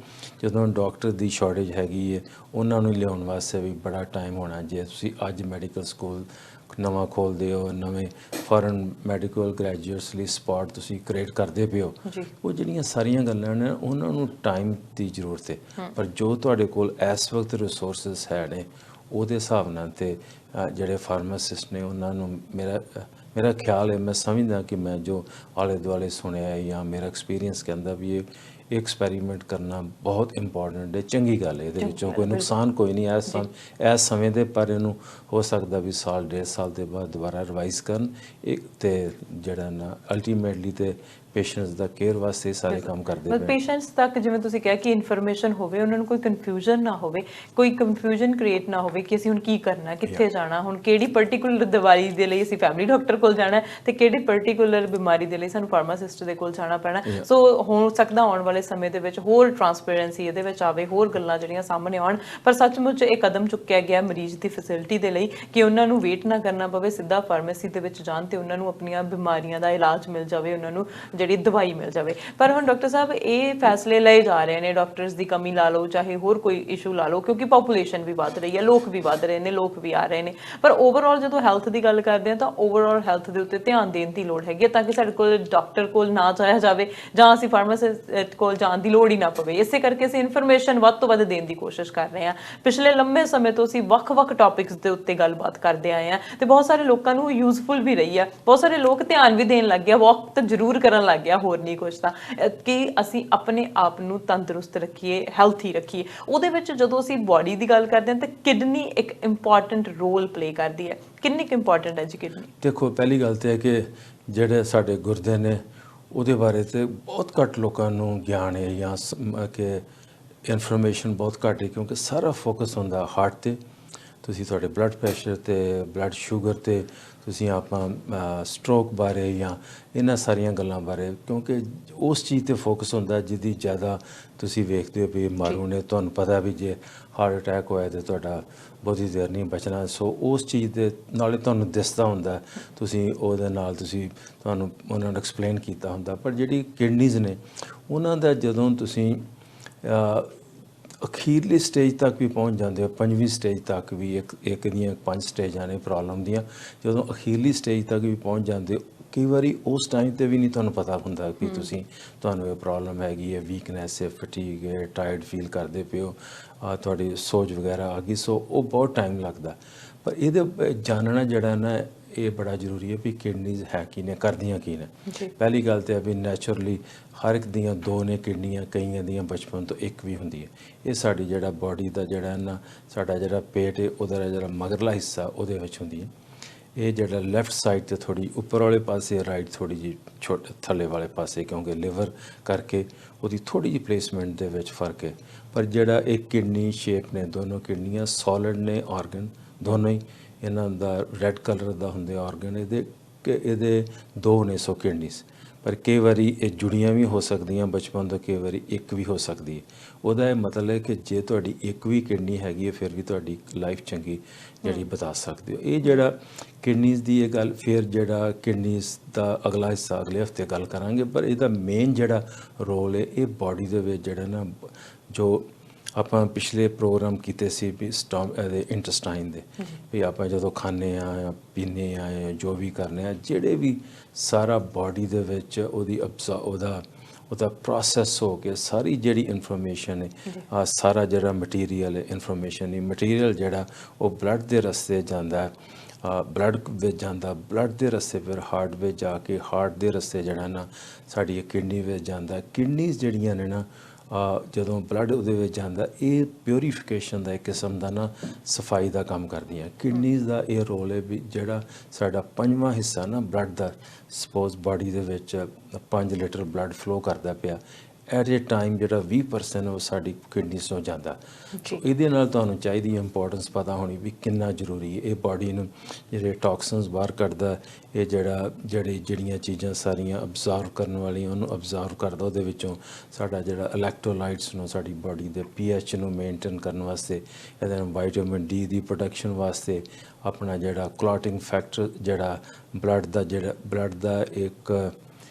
ਜਦੋਂ ਡਾਕਟਰ ਦੀ ਸ਼ਾਰਟੇਜ ਹੈਗੀ ਹੈ ਉਹਨਾਂ ਨੂੰ ਲਿਆਉਣ ਵਾਸਤੇ ਵੀ ਬੜਾ ਟਾਈਮ ਹੋਣਾ। ਜੇ ਤੁਸੀਂ ਅੱਜ ਮੈਡੀਕਲ ਸਕੂਲ ਨਵਾਂ ਖੋਲ੍ਹਦੇ ਹੋ, ਨਵੇਂ ਫੋਰਨ ਮੈਡੀਕਲ ਗ੍ਰੈਜੂਏਟਸ ਲਈ ਸਪਾਟ ਤੁਸੀਂ ਕ੍ਰੀਏਟ ਕਰਦੇ ਪਏ ਹੋ, ਉਹ ਜਿਹੜੀਆਂ ਸਾਰੀਆਂ ਗੱਲਾਂ ਨੇ ਉਹਨਾਂ ਨੂੰ ਟਾਈਮ ਦੀ ਜ਼ਰੂਰਤ ਹੈ। ਪਰ ਜੋ ਤੁਹਾਡੇ ਕੋਲ ਇਸ ਵਕਤ ਰਿਸੋਰਸਿਸ ਹੈ ਨੇ ਉਹਦੇ ਹਿਸਾਬ ਨਾਲ ਤੇ ਜਿਹੜੇ ਫਾਰਮਾਸਿਸਟ ਨੇ ਉਹਨਾਂ ਨੂੰ ਮੇਰਾ ਖਿਆਲ ਹੈ, ਮੈਂ ਸਮਝਦਾ ਕਿ ਮੈਂ ਜੋ ਆਲੇ ਦੁਆਲੇ ਸੁਣਿਆ ਜਾਂ ਮੇਰਾ ਐਕਸਪੀਰੀਅੰਸ ਕਹਿੰਦਾ ਵੀ ਇਹ ਐਕਸਪੈਰੀਮੈਂਟ ਕਰਨਾ ਬਹੁਤ ਇੰਪੋਰਟੈਂਟ ਹੈ, ਚੰਗੀ ਗੱਲ ਹੈ। ਇਹਦੇ ਵਿੱਚੋਂ ਕੋਈ ਨੁਕਸਾਨ ਕੋਈ ਨਹੀਂ ਇਸ ਸਮੇਂ ਦੇ, ਪਰ ਇਹਨੂੰ ਹੋ ਸਕਦਾ ਵੀ ਸਾਲ 1.5 ਸਾਲ ਦੇ ਬਾਅਦ ਦੁਬਾਰਾ ਰਿਵਾਈਜ਼ ਕਰਨ ਤੇ ਜਿਹੜਾ ਨਾ ਅਲਟੀਮੇਟਲੀ ਤੇ ਪੇਸ਼ੈਂਟਸ ਦਾ ਕੇਅਰ ਵਾਸਤੇ ਸਾਰੇ ਕੰਮ ਕਰਦੇ ਪਏ। ਪੇਸ਼ੈਂਟਸ ਤੱਕ ਜਿਵੇਂ ਤੁਸੀਂ ਕਿਹਾ ਕਿ ਇਨਫੋਰਮੇਸ਼ਨ ਹੋਵੇ, ਉਹਨਾਂ ਨੂੰ ਕੋਈ ਕਨਫਿਊਜ਼ਨ ਨਾ ਹੋਵੇ, ਕੋਈ ਕਨਫਿਊਜ਼ਨ ਕ੍ਰੀਏਟ ਨਾ ਹੋਵੇ ਕਿ ਅਸੀਂ ਹੁਣ ਕੀ ਕਰਨਾ, ਕਿੱਥੇ ਜਾਣਾ, ਹੁਣ ਕਿਹੜੀ ਪਰਟੀਕੂਲਰ ਦਵਾਈ ਦੇ ਲਈ ਅਸੀਂ ਫੈਮਿਲੀ ਡਾਕਟਰ ਕੋਲ ਜਾਣਾ ਤੇ ਕਿਹੜੀ ਪਰਟੀਕੂਲਰ ਬਿਮਾਰੀ ਦੇ ਲਈ ਸਾਨੂੰ ਫਾਰਮਾਸਿਸਟ ਦੇ ਕੋਲ ਜਾਣਾ ਪੈਣਾ। ਸੋ ਹੋ ਸਕਦਾ ਆਉਣ ਵਾਲੇ ਸਮੇਂ ਦੇ ਵਿੱਚ ਹੋਰ ਟਰਾਂਸਪੇਰੈਂਸੀ ਇਹਦੇ ਵਿੱਚ ਆਵੇ, ਹੋਰ ਗੱਲਾਂ ਜਿਹੜੀਆਂ ਸਾਹਮਣੇ ਆਉਣ। ਪਰ ਸੱਚਮੁੱਚ ਇਹ ਕਦਮ ਚੁੱਕਿਆ ਗਿਆ ਮਰੀਜ਼ ਦੀ ਫੈਸਿਲਿਟੀ ਦੇ ਲਈ ਕਿ ਉਹਨਾਂ ਨੂੰ ਵੇਟ ਨਾ ਕਰਨਾ ਪਵੇ, ਸਿੱਧਾ ਫਾਰਮੇਸੀ ਦੇ ਵਿੱਚ ਜਾਣ ਤੇ ਉਹਨਾਂ ਨੂੰ ਆਪਣੀਆਂ ਬਿਮਾਰੀਆਂ ਦਾ ਇਲਾਜ ਮਿਲ ਜਾਵੇ, ਉਹਨਾਂ ਨੂੰ ਜਿਹੜੀ ਦਵਾਈ ਮਿਲ ਜਾਵੇ। ਪਰ ਹੁਣ ਡਾਕਟਰ ਸਾਹਿਬ ਇਹ ਫੈਸਲੇ ਲਏ ਜਾ ਰਹੇ ਨੇ, ਡਾਕਟਰਸ ਦੀ ਕਮੀ ਲਾ ਲਓ ਚਾਹੇ ਹੋਰ ਕੋਈ ਇਸ਼ੂ ਲਾ ਲਓ, ਕਿਉਂਕਿ ਪੋਪੂਲੇਸ਼ਨ ਵੀ ਵੱਧ ਰਹੀ ਹੈ, ਲੋਕ ਵੀ ਵੱਧ ਰਹੇ ਨੇ, ਲੋਕ ਵੀ ਆ ਰਹੇ ਨੇ। ਪਰ ਓਵਰਆਲ ਜਦੋਂ ਹੈਲਥ ਦੀ ਗੱਲ ਕਰਦੇ ਹਾਂ ਤਾਂ ਓਵਰਆਲ ਹੈਲਥ ਦੇ ਉੱਤੇ ਧਿਆਨ ਦੇਣ ਦੀ ਲੋੜ ਹੈਗੀ ਤਾਂ ਕਿ ਸਾਡੇ ਕੋਲ ਡਾਕਟਰ ਕੋਲ ਨਾ ਜਾਇਆ ਜਾਵੇ ਜਾਂ ਅਸੀਂ ਫਾਰਮਾਸਿਸਟ ਕੋਲ ਜਾਣ ਦੀ ਲੋੜ ਹੀ ਨਾ ਪਵੇ। ਇਸੇ ਕਰਕੇ ਅਸੀਂ ਇਨਫੋਰਮੇਸ਼ਨ ਵੱਧ ਤੋਂ ਵੱਧ ਦੇਣ ਦੀ ਕੋਸ਼ਿਸ਼ ਕਰ ਰਹੇ ਹਾਂ। ਪਿਛਲੇ ਲੰਬੇ ਸਮੇਂ ਤੋਂ ਅਸੀਂ ਵੱਖ-ਵੱਖ ਟੌਪਿਕਸ ਦੇ ਉੱਤੇ ਗੱਲਬਾਤ ਕਰਦੇ ਆਏ ਹਾਂ ਤੇ ਬਹੁਤ ਸਾਰੇ ਲੋਕਾਂ ਨੂੰ ਯੂਜ਼ਫੁਲ ਵੀ ਰਹੀ ਆ, ਬਹੁਤ ਸਾਰੇ ਲੋਕ ਧਿਆਨ ਵੀ ਦੇਣ ਲੱਗ ਗਿਆ, ਵਾਕ ਤਾਂ ਜ਼ਰੂਰ ਕਰਨ ਲੱਗ ਗਿਆ, ਹੋਰ ਨਹੀਂ ਕੁਛ ਤਾਂ, ਕਿ ਅਸੀਂ ਆਪਣੇ ਆਪ ਨੂੰ ਤੰਦਰੁਸਤ ਰੱਖੀਏ, ਹੈਲਥੀ ਰੱਖੀਏ। ਉਹਦੇ ਵਿੱਚ ਜਦੋਂ ਅਸੀਂ ਬਾਡੀ ਦੀ ਗੱਲ ਕਰਦੇ ਹਾਂ ਤਾਂ ਕਿਡਨੀ ਇੱਕ ਇੰਪੋਰਟੈਂਟ ਰੋਲ ਪਲੇ ਕਰਦੀ ਹੈ। ਕਿੰਨੀ ਕੁ ਇੰਪੋਰਟੈਂਟ ਹੈ ਜੀ ਕਿਡਨੀ? ਦੇਖੋ, ਪਹਿਲੀ ਗੱਲ ਤਾਂ ਹੈ ਕਿ ਜਿਹੜੇ ਸਾਡੇ ਗੁਰਦੇ ਨੇ ਉਹਦੇ ਬਾਰੇ ਤੇ ਬਹੁਤ ਘੱਟ ਲੋਕਾਂ ਨੂੰ ਗਿਆਨ ਹੈ ਜਾਂ ਕਿ ਇਨਫੋਰਮੇਸ਼ਨ ਬਹੁਤ ਘੱਟ ਹੈ, ਕਿਉਂਕਿ ਸਾਰਾ ਫੋਕਸ ਹੁੰਦਾ ਹਾਰਟ 'ਤੇ। ਤੁਸੀਂ ਤੁਹਾਡੇ ਬਲੱਡ ਪ੍ਰੈਸ਼ਰ 'ਤੇ, ਬਲੱਡ ਸ਼ੂਗਰ 'ਤੇ, ਤੁਸੀਂ ਆਪਾਂ ਸਟ੍ਰੋਕ ਬਾਰੇ ਜਾਂ ਇਹਨਾਂ ਸਾਰੀਆਂ ਗੱਲਾਂ ਬਾਰੇ, ਕਿਉਂਕਿ ਉਸ ਚੀਜ਼ 'ਤੇ ਫੋਕਸ ਹੁੰਦਾ ਜਿਹਦੀ ਜ਼ਿਆਦਾ ਤੁਸੀਂ ਵੇਖਦੇ ਹੋ ਵੀ ਮਾਰੂ ਨੇ। ਤੁਹਾਨੂੰ ਪਤਾ ਵੀ ਜੇ ਹਾਰਟ ਅਟੈਕ ਹੋਇਆ ਤਾਂ ਤੁਹਾਡਾ ਬਹੁਤੀ ਦੇਰ ਨਹੀਂ ਬਚਣਾ। ਸੋ ਉਸ ਚੀਜ਼ ਦੇ ਨਾਲੇ ਤੁਹਾਨੂੰ ਦਿਸਦਾ ਹੁੰਦਾ, ਤੁਸੀਂ ਉਹਦੇ ਨਾਲ ਤੁਹਾਨੂੰ ਉਹਨਾਂ ਨੂੰ ਐਕਸਪਲੇਨ ਕੀਤਾ ਹੁੰਦਾ। ਪਰ ਜਿਹੜੀ ਕਿਡਨੀਜ਼ ਨੇ ਉਹਨਾਂ ਦਾ ਜਦੋਂ ਤੁਸੀਂ ਅਖੀਰਲੀ ਸਟੇਜ ਤੱਕ ਵੀ ਪਹੁੰਚ ਜਾਂਦੇ ਹੋ, 5ਵੀਂ ਸਟੇਜ ਤੱਕ ਵੀ, ਇੱਕ ਦੀਆਂ 5 ਸਟੇਜਾਂ ਨੇ ਪ੍ਰੋਬਲਮ ਦੀਆਂ, ਜਦੋਂ ਅਖੀਰਲੀ ਸਟੇਜ ਤੱਕ ਵੀ ਪਹੁੰਚ ਜਾਂਦੇ ਹੋ, ਕਈ ਵਾਰੀ ਉਸ ਟਾਈਮ 'ਤੇ ਵੀ ਨਹੀਂ ਤੁਹਾਨੂੰ ਪਤਾ ਹੁੰਦਾ ਕਿ ਤੁਹਾਨੂੰ ਇਹ ਪ੍ਰੋਬਲਮ ਹੈਗੀ ਹੈ, ਵੀਕਨੈਸ ਹੈ, ਫਟੀਗ ਹੈ, ਟਾਇਰਡ ਫੀਲ ਕਰਦੇ ਪਏ ਹੋ, ਤੁਹਾਡੀ ਸੋਜ ਵਗੈਰਾ ਆ ਗਈ। ਸੋ ਉਹ ਬਹੁਤ ਟਾਈਮ ਲੱਗਦਾ। ਪਰ ਇਹਦੇ ਜਾਣਨਾ ਜਿਹੜਾ ਨਾ ਇਹ ਬੜਾ ਜ਼ਰੂਰੀ ਹੈ ਵੀ ਕਿਡਨੀਜ਼ ਹੈ ਕੀ ਨੇ, ਕਰਦੀਆਂ ਕੀ ਨੇ। ਪਹਿਲੀ ਗੱਲ ਤਾਂ ਹੈ ਵੀ ਨੈਚੁਰਲੀ ਹਰ ਇੱਕ ਦੀਆਂ 2 ਨੇ ਕਿਡਨੀਆਂ, ਕਈਆਂ ਦੀਆਂ ਬਚਪਨ ਤੋਂ ਇੱਕ ਵੀ ਹੁੰਦੀ ਹੈ। ਇਹ ਸਾਡੀ ਜਿਹੜਾ ਬਾਡੀ ਦਾ ਜਿਹੜਾ ਨਾ ਸਾਡਾ ਜਿਹੜਾ ਪੇਟ ਹੈ ਉਹਦਾ ਜਿਹੜਾ ਮਗਰਲਾ ਹਿੱਸਾ ਉਹਦੇ ਵਿੱਚ ਹੁੰਦੀ ਹੈ। ਇਹ ਜਿਹੜਾ ਲੈਫਟ ਸਾਈਡ 'ਤੇ ਥੋੜ੍ਹੀ ਉੱਪਰ ਵਾਲੇ ਪਾਸੇ, ਰਾਈਟ ਥੋੜ੍ਹੀ ਜਿਹੀ ਛੋਟੇ ਥੱਲੇ ਵਾਲੇ ਪਾਸੇ, ਕਿਉਂਕਿ ਲਿਵਰ ਕਰਕੇ ਉਹਦੀ ਥੋੜ੍ਹੀ ਜਿਹੀ ਪਲੇਸਮੈਂਟ ਦੇ ਵਿੱਚ ਫ਼ਰਕ ਹੈ। ਪਰ ਜਿਹੜਾ ਇਹ ਕਿਡਨੀ ਸ਼ੇਪ ਨੇ, ਦੋਨੋਂ ਕਿਡਨੀਆਂ ਸੋਲਿਡ ਨੇ ਆਰਗਨ ਦੋਨੋਂ ਹੀ, ਇਹਨਾਂ ਦਾ ਰੈੱਡ ਕਲਰ ਦਾ ਹੁੰਦੇ ਆਰਗਨ ਇਹਦੇ 2 ਨੇ। ਸੋ ਕਿਡਨੀਸ, ਪਰ ਕਈ ਵਾਰੀ ਇਹ ਜੁੜੀਆਂ ਵੀ ਹੋ ਸਕਦੀਆਂ ਬਚਪਨ ਤੋਂ, ਕਈ ਵਾਰੀ ਇੱਕ ਵੀ ਹੋ ਸਕਦੀ ਹੈ। ਉਹਦਾ ਇਹ ਮਤਲਬ ਹੈ ਕਿ ਜੇ ਤੁਹਾਡੀ ਇੱਕ ਵੀ ਕਿਡਨੀ ਹੈਗੀ ਹੈ ਫਿਰ ਵੀ ਤੁਹਾਡੀ ਲਾਈਫ ਚੰਗੀ ਜਿਹੜੀ ਬਤਾ ਸਕਦੇ ਹੋ। ਇਹ ਜਿਹੜਾ ਕਿਡਨੀਜ਼ ਦੀ ਇਹ ਗੱਲ, ਫਿਰ ਜਿਹੜਾ ਕਿਡਨੀਜ਼ ਦਾ ਅਗਲਾ ਹਿੱਸਾ ਅਗਲੇ ਹਫਤੇ ਗੱਲ ਕਰਾਂਗੇ। ਪਰ ਇਹਦਾ ਮੇਨ ਜਿਹੜਾ ਰੋਲ ਹੈ ਇਹ ਬਾਡੀ ਦੇ ਵਿੱਚ ਜਿਹੜਾ ਨਾ, ਜੋ ਆਪਾਂ ਪਿਛਲੇ ਪ੍ਰੋਗਰਾਮ ਕੀਤੇ ਸੀ ਵੀ ਇਹਦੇ ਇੰਟੈਸਟਾਈਨ ਦੇ, ਵੀ ਆਪਾਂ ਜਦੋਂ ਖਾਂਦੇ ਹਾਂ ਜਾਂ ਪੀਂਦੇ ਹਾਂ ਜਾਂ ਜੋ ਵੀ ਕਰਨੇ ਆ, ਜਿਹੜੇ ਵੀ ਸਾਰਾ ਬਾਡੀ ਦੇ ਵਿੱਚ ਉਹਦਾ ਪ੍ਰੋਸੈਸ ਹੋ ਕੇ ਸਾਰੀ ਜਿਹੜੀ ਇਨਫੋਰਮੇਸ਼ਨ ਹੈ, ਸਾਰਾ ਜਿਹੜਾ ਮਟੀਰੀਅਲ ਹੈ, ਇਨਫੋਰਮੇਸ਼ਨ ਹੀ ਮਟੀਰੀਅਲ ਜਿਹੜਾ ਉਹ ਬਲੱਡ ਦੇ ਰਸਤੇ ਜਾਂਦਾ, ਬਲੱਡ ਵਿੱਚ ਜਾਂਦਾ, ਬਲੱਡ ਦੇ ਰਸਤੇ ਫਿਰ ਹਾਰਟ ਵਿੱਚ ਜਾ ਕੇ, ਹਾਰਟ ਦੇ ਰਸਤੇ ਜਿਹੜਾ ਨਾ ਸਾਡੀ ਕਿਡਨੀ ਵਿੱਚ ਜਾਂਦਾ। ਕਿਡਨੀਜ਼ ਜਿਹੜੀਆਂ ਨੇ ਨਾ ਜਦੋਂ ਬਲੱਡ ਉਹਦੇ ਵਿੱਚ ਜਾਂਦਾ, ਇਹ ਪਿਉਰੀਫਿਕੇਸ਼ਨ ਦਾ ਇੱਕ ਕਿਸਮ ਦਾ ਨਾ ਸਫਾਈ ਦਾ ਕੰਮ ਕਰਦੀਆਂ। ਕਿਡਨੀਜ਼ ਦਾ ਇਹ ਰੋਲ ਹੈ ਵੀ ਜਿਹੜਾ ਸਾਡਾ 5ਵਾਂ ਹਿੱਸਾ ਨਾ ਬਲੱਡ ਦਾ, ਸਪੋਜ਼ ਬਾਡੀ ਦੇ ਵਿੱਚ 5 ਲੀਟਰ ਬਲੱਡ ਫਲੋ ਕਰਦਾ ਪਿਆ, ਐਟ ਏ ਟਾਈਮ ਜਿਹੜਾ 20% ਉਹ ਸਾਡੀ ਕਿਡਨੀਜ਼ ਤੋਂ ਜਾਂਦਾ। ਸੋ ਇਹਦੇ ਨਾਲ ਤੁਹਾਨੂੰ ਚਾਹੀਦੀ ਇੰਪੋਰਟੈਂਸ ਪਤਾ ਹੋਣੀ ਵੀ ਕਿੰਨਾ ਜ਼ਰੂਰੀ ਹੈ। ਇਹ ਬਾਡੀ ਨੂੰ ਜਿਹੜੇ ਟੌਕਸਿਨਸ ਬਾਹਰ ਕੱਢਦਾ, ਇਹ ਜਿਹੜੀਆਂ ਚੀਜ਼ਾਂ ਸਾਰੀਆਂ ਅਬਜ਼ਰਵ ਕਰਨ ਵਾਲੀਆਂ ਉਹਨੂੰ ਅਬਜ਼ਰਵ ਕਰਦਾ। ਉਹਦੇ ਵਿੱਚੋਂ ਸਾਡਾ ਜਿਹੜਾ ਇਲੈਕਟ੍ਰੋਲਾਈਟਸ ਨੂੰ, ਸਾਡੀ ਬਾਡੀ ਦੇ pH ਨੂੰ ਮੇਨਟੇਨ ਕਰਨ ਵਾਸਤੇ, ਇਹਦੇ ਨਾਲ ਵਿਟਾਮਿਨ D ਦੀ ਪ੍ਰੋਡਕਸ਼ਨ ਵਾਸਤੇ, ਆਪਣਾ ਜਿਹੜਾ ਕਲੌਟਿੰਗ ਫੈਕਟਰ ਜਿਹੜਾ ਬਲੱਡ ਦਾ ਇੱਕ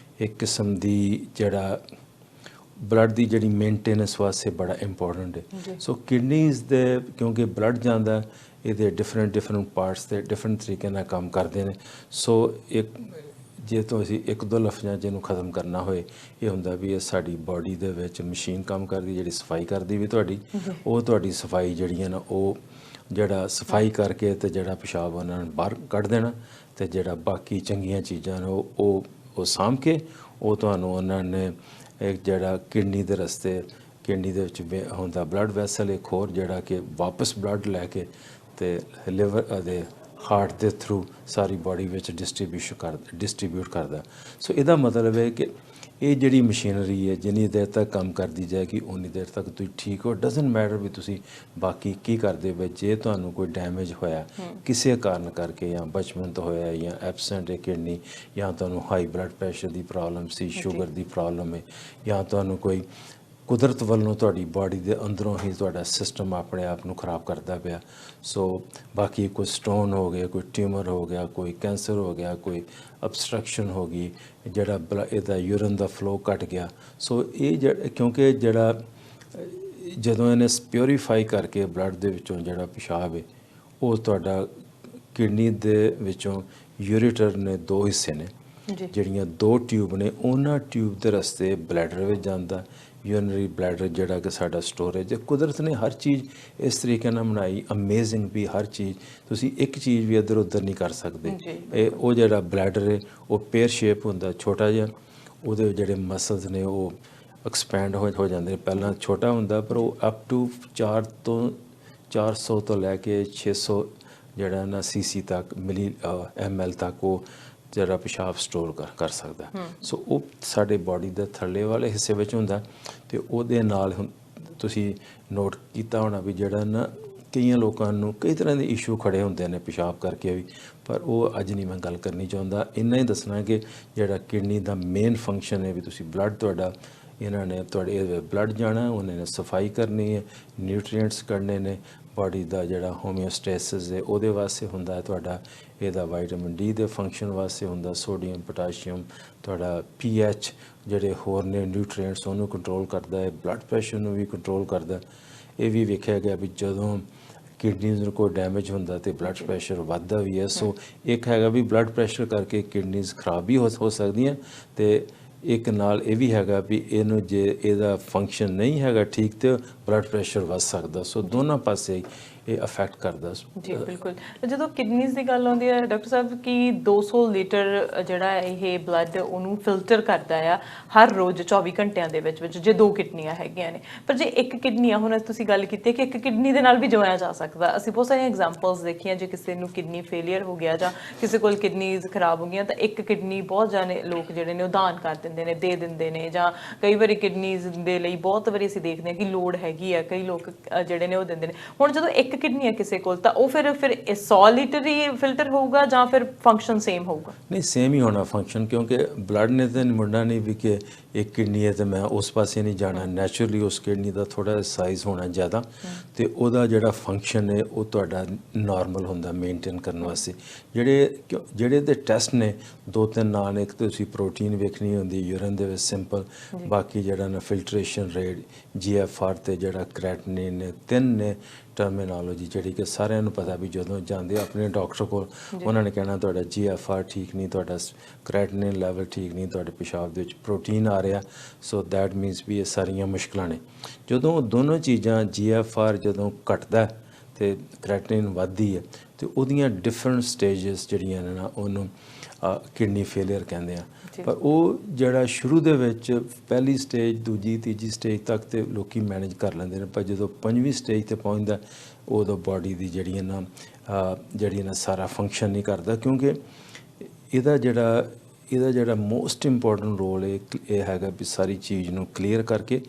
ਕਿਸਮ ਦੀ ਜਿਹੜਾ ਬਲੱਡ ਦੀ ਜਿਹੜੀ ਮੇਨਟੇਨੈਂਸ ਵਾਸਤੇ ਬੜਾ ਇੰਪੋਰਟੈਂਟ ਹੈ। ਸੋ ਕਿਡਨੀਜ਼ ਦੇ ਕਿਉਂਕਿ ਬਲੱਡ ਜਾਂਦਾ ਇਹਦੇ ਡਿਫਰੈਂਟ ਪਾਰਟਸ ਤੇ ਡਿਫਰੈਂਟ ਤਰੀਕੇ ਨਾਲ ਕੰਮ ਕਰਦੇ ਨੇ। ਸੋ ਇੱਕ ਜੇ ਤੋਂ ਅਸੀਂ ਇੱਕ ਦੋ ਲਫ਼ਜ਼ਾਂ 'ਚ ਇਹਨੂੰ ਖ਼ਤਮ ਕਰਨਾ ਹੋਏ, ਇਹ ਹੁੰਦਾ ਵੀ ਇਹ ਸਾਡੀ ਬਾਡੀ ਦੇ ਵਿੱਚ ਮਸ਼ੀਨ ਕੰਮ ਕਰਦੀ ਜਿਹੜੀ ਸਫਾਈ ਕਰਦੀ ਵੀ ਤੁਹਾਡੀ, ਉਹ ਤੁਹਾਡੀ ਸਫਾਈ ਜਿਹੜੀ ਹੈ ਨਾ ਉਹ ਜਿਹੜਾ ਸਫਾਈ ਕਰਕੇ ਤੇ ਜਿਹੜਾ ਪਿਸ਼ਾਬ ਉਹਨਾਂ ਨੇ ਬਾਹਰ ਕੱਢ ਦੇਣਾ, ਤੇ ਜਿਹੜਾ ਬਾਕੀ ਚੰਗੀਆਂ ਚੀਜ਼ਾਂ ਨੇ ਉਹ ਸਾਂਭ ਕੇ ਉਹ ਤੁਹਾਨੂੰ ਉਹਨਾਂ ਨੇ ਇੱਕ ਜਿਹੜਾ ਕਿਡਨੀ ਦੇ ਰਸਤੇ ਕਿਡਨੀ ਦੇ ਵਿੱਚ ਹੁੰਦਾ ਬਲੱਡ ਵੈਸਲ ਇੱਕ ਹੋਰ ਜਿਹੜਾ ਕਿ ਵਾਪਸ ਬਲੱਡ ਲੈ ਕੇ ਤੇ ਲਿਵਰ ਦੇ ਹਾਰਟ ਦੇ ਥਰੂ ਸਾਰੀ ਬਾਡੀ ਵਿੱਚ ਡਿਸਟ੍ਰੀਬਿਊਟ ਕਰਦਾ। ਸੋ ਇਹਦਾ ਮਤਲਬ ਹੈ ਕਿ ਇਹ ਜਿਹੜੀ ਮਸ਼ੀਨਰੀ ਹੈ ਜਿੰਨੀ ਦੇਰ ਤੱਕ ਕੰਮ ਕਰਦੀ ਜਾਏਗੀ ਉਨੀ ਦੇਰ ਤੱਕ ਤੁਸੀਂ ਠੀਕ ਹੋ। ਡਜ਼ਨਟ ਮੈਟਰ ਵੀ ਤੁਸੀਂ ਬਾਕੀ ਕੀ ਕਰਦੇ ਹੋ। ਜੇ ਤੁਹਾਨੂੰ ਕੋਈ ਡੈਮੇਜ ਹੋਇਆ ਕਿਸੇ ਕਾਰਨ ਕਰਕੇ, ਜਾਂ ਬਚਪਨ ਤੋਂ ਹੋਇਆ, ਜਾਂ ਐਬਸੈਂਟ ਹੈ ਕਿਡਨੀ, ਜਾਂ ਤੁਹਾਨੂੰ ਹਾਈ ਬਲੱਡ ਪ੍ਰੈਸ਼ਰ ਦੀ ਪ੍ਰੋਬਲਮ ਸੀ, ਸ਼ੂਗਰ ਦੀ ਪ੍ਰੋਬਲਮ ਹੈ, ਜਾਂ ਤੁਹਾਨੂੰ ਕੋਈ ਕੁਦਰਤ ਵੱਲੋਂ ਤੁਹਾਡੀ ਬਾਡੀ ਦੇ ਅੰਦਰੋਂ ਹੀ ਤੁਹਾਡਾ ਸਿਸਟਮ ਆਪਣੇ ਆਪ ਨੂੰ ਖਰਾਬ ਕਰਦਾ ਪਿਆ। ਸੋ ਬਾਕੀ ਕੋਈ ਸਟੋਨ ਹੋ ਗਿਆ, ਕੋਈ ਟਿਊਮਰ ਹੋ ਗਿਆ, ਕੋਈ ਕੈਂਸਰ ਹੋ ਗਿਆ, ਕੋਈ ਅਬਸਟਰਕਸ਼ਨ ਹੋ ਗਈ, ਜਿਹੜਾ ਇਹਦਾ ਯੂਰਿਨ ਦਾ ਫਲੋ ਘਟ ਗਿਆ। ਸੋ ਇਹ ਕਿਉਂਕਿ ਜਿਹੜਾ ਜਦੋਂ ਇਹਨੇ ਪਿਉਰੀਫਾਈ ਕਰਕੇ ਬਲੱਡ ਦੇ ਵਿੱਚੋਂ ਜਿਹੜਾ ਪਿਸ਼ਾਬ ਹੈ ਉਹ ਤੁਹਾਡਾ ਕਿਡਨੀ ਦੇ ਵਿੱਚੋਂ ਯੂਰੇਟਰ ਨੇ ਦੋ ਹਿੱਸੇ ਨੇ, ਜਿਹੜੀਆਂ ਦੋ ਟਿਊਬ ਨੇ, ਉਹਨਾਂ ਟਿਊਬ ਦੇ ਰਸਤੇ ਬਲੈਡਰ ਵਿੱਚ ਜਾਂਦਾ। ਯੂਰਿਨਰੀ ਬਲੈਡਰ ਜਿਹੜਾ ਕਿ ਸਾਡਾ ਸਟੋਰੇਜ ਹੈ। ਕੁਦਰਤ ਨੇ ਹਰ ਚੀਜ਼ ਇਸ ਤਰੀਕੇ ਨਾਲ ਬਣਾਈ, ਅਮੇਜ਼ਿੰਗ ਵੀ ਹਰ ਚੀਜ਼ ਤੁਸੀਂ ਇੱਕ ਚੀਜ਼ ਵੀ ਇੱਧਰ ਉੱਧਰ ਨਹੀਂ ਕਰ ਸਕਦੇ। ਇਹ ਉਹ ਜਿਹੜਾ ਬਲੈਡਰ ਹੈ ਉਹ ਪੇਅਰ ਸ਼ੇਪ ਹੁੰਦਾ, ਛੋਟਾ ਜਿਹਾ, ਉਹਦੇ ਜਿਹੜੇ ਮਸਲਸ ਨੇ ਉਹ ਐਕਸਪੈਂਡ ਹੋ ਜਾਂਦੇ ਨੇ। ਪਹਿਲਾਂ ਛੋਟਾ ਹੁੰਦਾ ਪਰ ਉਹ ਅਪ ਟੂ 400 ਤੋਂ ਲੈ ਕੇ 600 ਜਿਹੜਾ ਨਾ ਸੀਸੀ ਤੱਕ ਮਿਲੀ ml ਤੱਕ ਉਹ ਜਿਹੜਾ ਪਿਸ਼ਾਬ ਸਟੋਰ ਕਰ ਸਕਦਾ। ਸੋ ਉਹ ਸਾਡੇ ਬਾਡੀ ਦੇ ਥੱਲੇ ਵਾਲੇ ਹਿੱਸੇ ਵਿੱਚ ਹੁੰਦਾ, ਤੇ ਉਹਦੇ ਨਾਲ ਤੁਸੀਂ ਨੋਟ ਕੀਤਾ ਹੋਣਾ ਵੀ ਜਿਹੜਾ ਨਾ ਕਈਆਂ ਲੋਕਾਂ ਨੂੰ ਕਈ ਤਰ੍ਹਾਂ ਦੇ ਇਸ਼ੂ ਖੜੇ ਹੁੰਦੇ ਨੇ ਪਿਸ਼ਾਬ ਕਰਕੇ ਵੀ, ਪਰ ਉਹ ਅੱਜ ਨਹੀਂ ਮੈਂ ਗੱਲ ਕਰਨੀ ਚਾਹੁੰਦਾ। ਇੰਨਾ ਹੀ ਦੱਸਣਾ ਕਿ ਜਿਹੜਾ ਕਿਡਨੀ ਦਾ ਮੇਨ ਫੰਕਸ਼ਨ ਹੈ ਵੀ ਤੁਸੀਂ ਬਲੱਡ ਤੁਹਾਡਾ ਇਹਨਾਂ ਨੇ ਤੁਹਾਡੇ ਬਲੱਡ ਜਾਣਾ, ਉਹਨਾਂ ਨੇ ਸਫਾਈ ਕਰਨੀ ਹੈ, ਨਿਊਟ੍ਰੀਐਂਟਸ ਕੱਢਣੇ ਨੇ, ਬਾਡੀ ਦਾ ਜਿਹੜਾ ਹੋਮਿਓਸਟੇਸਿਸ ਹੈ ਉਹਦੇ ਵਾਸਤੇ ਹੁੰਦਾ ਹੈ ਤੁਹਾਡਾ, ਇਹਦਾ ਵਿਟਾਮਿਨ ਡੀ ਦੇ ਫੰਕਸ਼ਨ ਵਾਸਤੇ ਹੁੰਦਾ, ਸੋਡੀਅਮ ਪੋਟਾਸ਼ੀਅਮ, ਤੁਹਾਡਾ pH ਜਿਹੜੇ ਹੋਰ ਨੇ ਨਿਊਟ੍ਰੀਐਂਟਸ ਉਹਨੂੰ ਕੰਟਰੋਲ ਕਰਦਾ ਹੈ, ਬਲੱਡ ਪ੍ਰੈਸ਼ਰ ਨੂੰ ਵੀ ਕੰਟਰੋਲ ਕਰਦਾ। ਇਹ ਵੀ ਵੇਖਿਆ ਗਿਆ ਵੀ ਜਦੋਂ ਕਿਡਨੀਜ਼ ਨੂੰ ਕੋਈ ਡੈਮੇਜ ਹੁੰਦਾ ਤੇ ਬਲੱਡ ਪ੍ਰੈਸ਼ਰ ਵੱਧਦਾ ਵੀ ਹੈ। ਸੋ ਇੱਕ ਹੈਗਾ ਵੀ ਬਲੱਡ ਪ੍ਰੈਸ਼ਰ ਕਰਕੇ ਕਿਡਨੀਜ਼ ਖਰਾਬ ਵੀ ਹੋ ਸਕਦੀਆਂ, ਤੇ ਇੱਕ ਨਾਲ ਇਹ ਵੀ ਹੈਗਾ ਵੀ ਇਹਨੂੰ ਜੇ ਇਹਦਾ ਫੰਕਸ਼ਨ ਨਹੀਂ ਹੈਗਾ ਠੀਕ ਤੇ ਬਲੱਡ ਪ੍ਰੈਸ਼ਰ ਵੱਧ ਸਕਦਾ। ਸੋ ਦੋਨਾਂ ਪਾਸੇ ਇਹ ਅਫੈਕਟ ਕਰਦਾ। ਜੀ ਬਿਲਕੁਲ। ਜਦੋਂ ਕਿਡਨੀਜ਼ ਦੀ ਗੱਲ ਆਉਂਦੀ ਹੈ ਡਾਕਟਰ ਸਾਹਿਬ ਕਿ 200 ਲੀਟਰ ਜਿਹੜਾ ਇਹ ਬਲੱਡ ਉਹਨੂੰ ਫਿਲਟਰ ਕਰਦਾ ਆ ਹਰ ਰੋਜ਼ 24 ਘੰਟਿਆਂ ਦੇ ਵਿੱਚ ਜੇ ਦੋ ਕਿਡਨੀਆਂ ਹੈਗੀਆਂ ਨੇ, ਪਰ ਜੇ ਇੱਕ ਕਿਡਨੀ ਆ, ਹੁਣ ਤੁਸੀਂ ਗੱਲ ਕੀਤੀ ਕਿ ਇੱਕ ਕਿਡਨੀ ਦੇ ਨਾਲ ਵੀ ਜੋਇਆ ਜਾ ਸਕਦਾ। ਅਸੀਂ ਬਹੁਤ ਸਾਰੀਆਂ ਐਗਜ਼ਾਮਪਲਸ ਦੇਖੀਆਂ, ਜੇ ਕਿਸੇ ਨੂੰ ਕਿਡਨੀ ਫੇਲੀਅਰ ਹੋ ਗਿਆ ਜਾਂ ਕਿਸੇ ਕੋਲ ਕਿਡਨੀਜ਼ ਖਰਾਬ ਹੋ ਗਈਆਂ ਤਾਂ ਇੱਕ ਕਿਡਨੀ ਬਹੁਤ ਜਾਣੇ ਲੋਕ ਜਿਹੜੇ ਨੇ ਉਹ ਦਾਨ ਕਰ ਦਿੰਦੇ ਨੇ, ਦੇ ਦਿੰਦੇ ਨੇ, ਜਾਂ ਕਈ ਵਾਰੀ ਕਿਡਨੀਜ਼ ਦੇ ਲਈ ਬਹੁਤ ਵਾਰੀ ਅਸੀਂ ਦੇਖਦੇ ਹਾਂ ਕਿ ਲੋੜ ਹੈਗੀ ਆ, ਕਈ ਲੋਕ ਜਿਹੜੇ ਨੇ ਉਹ ਦਿੰਦੇ ਨੇ। ਹੁਣ ਜਦੋਂ ਇੱਕ ਕਿਡਨੀ ਹੈ ਕਿਸੇ ਕੋਲ ਤਾਂ ਉਹ ਫਿਰ 100 ਲੀਟਰ ਹੀ ਫਿਲਟਰ ਹੋਊਗਾ ਜਾਂ ਫਿਰ ਫੰਕਸ਼ਨ ਸੇਮ ਹੋਊਗਾ? ਨਹੀਂ, ਸੇਮ ਹੀ ਹੋਣਾ ਫੰਕਸ਼ਨ, ਕਿਉਂਕਿ ਬਲੱਡ ਨੇ ਤਾਂ ਮੁੰਡਾ ਨਹੀਂ ਵੀ ਕਿ ਇੱਕ ਕਿਡਨੀ ਹੈ ਤੇ ਮੈਂ ਉਸ ਪਾਸੇ ਨਹੀਂ ਜਾਣਾ। ਨੈਚੁਰਲੀ ਉਸ ਕਿਡਨੀ ਦਾ ਥੋੜਾ ਸਾਈਜ਼ ਹੋਣਾ ਜ਼ਿਆਦਾ, ਤੇ ਉਹਦਾ ਜਿਹੜਾ ਫੰਕਸ਼ਨ ਹੈ ਉਹ ਤੁਹਾਡਾ ਨਾਰਮਲ ਹੁੰਦਾ ਮੇਨਟੇਨ ਕਰਨ ਵਾਸਤੇ। ਜਿਹੜੇ ਦੇ ਟੈਸਟ ਨੇ ਦੋ ਤਿੰਨ ਨਾਂ ਨੇ, ਇੱਕ ਤੁਸੀਂ ਪ੍ਰੋਟੀਨ ਵੇਖਣੀ ਹੁੰਦੀ ਯੂਰਿਨ ਦੇ ਵਿੱਚ ਸਿੰਪਲ, ਬਾਕੀ ਜਿਹੜਾ ਨਾ ਫਿਲਟਰੇਸ਼ਨ ਰੇਟ, GFR ਤੇ ਜਿਹੜਾ ਕ੍ਰੈਟਿਨਿਨ ਨੇ, ਤਿੰਨ ਨੇ ਟਰਮੀਨੋਲੋਜੀ ਜਿਹੜੀ ਕਿ ਸਾਰਿਆਂ ਨੂੰ ਪਤਾ ਵੀ ਜਦੋਂ ਜਾਂਦੇ ਆਪਣੇ ਡਾਕਟਰ ਕੋਲ ਉਹਨਾਂ ਨੇ ਕਹਿਣਾ ਤੁਹਾਡਾ GFR ਠੀਕ ਨਹੀਂ, ਤੁਹਾਡਾ ਕ੍ਰੈਟਿਨਿਨ ਲੈਵਲ ਠੀਕ ਨਹੀਂ, ਤੁਹਾਡੇ ਪਿਸ਼ਾਬ ਦੇ ਵਿੱਚ ਪ੍ਰੋਟੀਨ ਆ ਰਿਹਾ। ਸੋ ਦੈਟ ਮੀਨਸ ਵੀ ਇਹ ਸਾਰੀਆਂ ਮੁਸ਼ਕਲਾਂ ਨੇ। ਜਦੋਂ ਦੋਨੋਂ ਚੀਜ਼ਾਂ GFR ਜਦੋਂ ਘਟਦਾ ਤੇ ਕ੍ਰੈਟਿਨਿਨ ਵੱਧਦੀ ਹੈ ਤੇ ਉਹਦੀਆਂ ਡਿਫਰੈਂਟ ਸਟੇਜਸ ਜਿਹੜੀਆਂ ਨੇ ਨਾ ਉਹਨੂੰ ਕਿਡਨੀ ਫੇਲੀਅਰ ਕਹਿੰਦੇ ਆ। ਪਰ ਉਹ ਜਿਹੜਾ ਸ਼ੁਰੂ ਦੇ ਵਿੱਚ ਪਹਿਲੀ ਸਟੇਜ, ਦੂਜੀ, ਤੀਜੀ ਸਟੇਜ ਤੱਕ ਤੇ ਲੋਕੀ ਮੈਨੇਜ ਕਰ ਲੈਂਦੇ ਨੇ, ਪਰ ਜਦੋਂ ਪੰਜਵੀਂ ਸਟੇਜ ਤੇ ਪਹੁੰਚਦਾ ਉਦੋਂ ਬਾਡੀ ਦੀ ਜਿਹੜੀਆਂ ਨਾ ਸਾਰਾ ਫੰਕਸ਼ਨ ਨਹੀਂ ਕਰਦਾ, ਕਿਉਂਕਿ ਇਹਦਾ ਜਿਹੜਾ ਮੋਸਟ ਇੰਪੋਰਟੈਂਟ ਰੋਲ ਹੈ ਇਹ ਹੈਗਾ ਵੀ ਸਾਰੀ ਚੀਜ਼ ਨੂੰ ਕਲੀਅਰ ਕਰਕੇ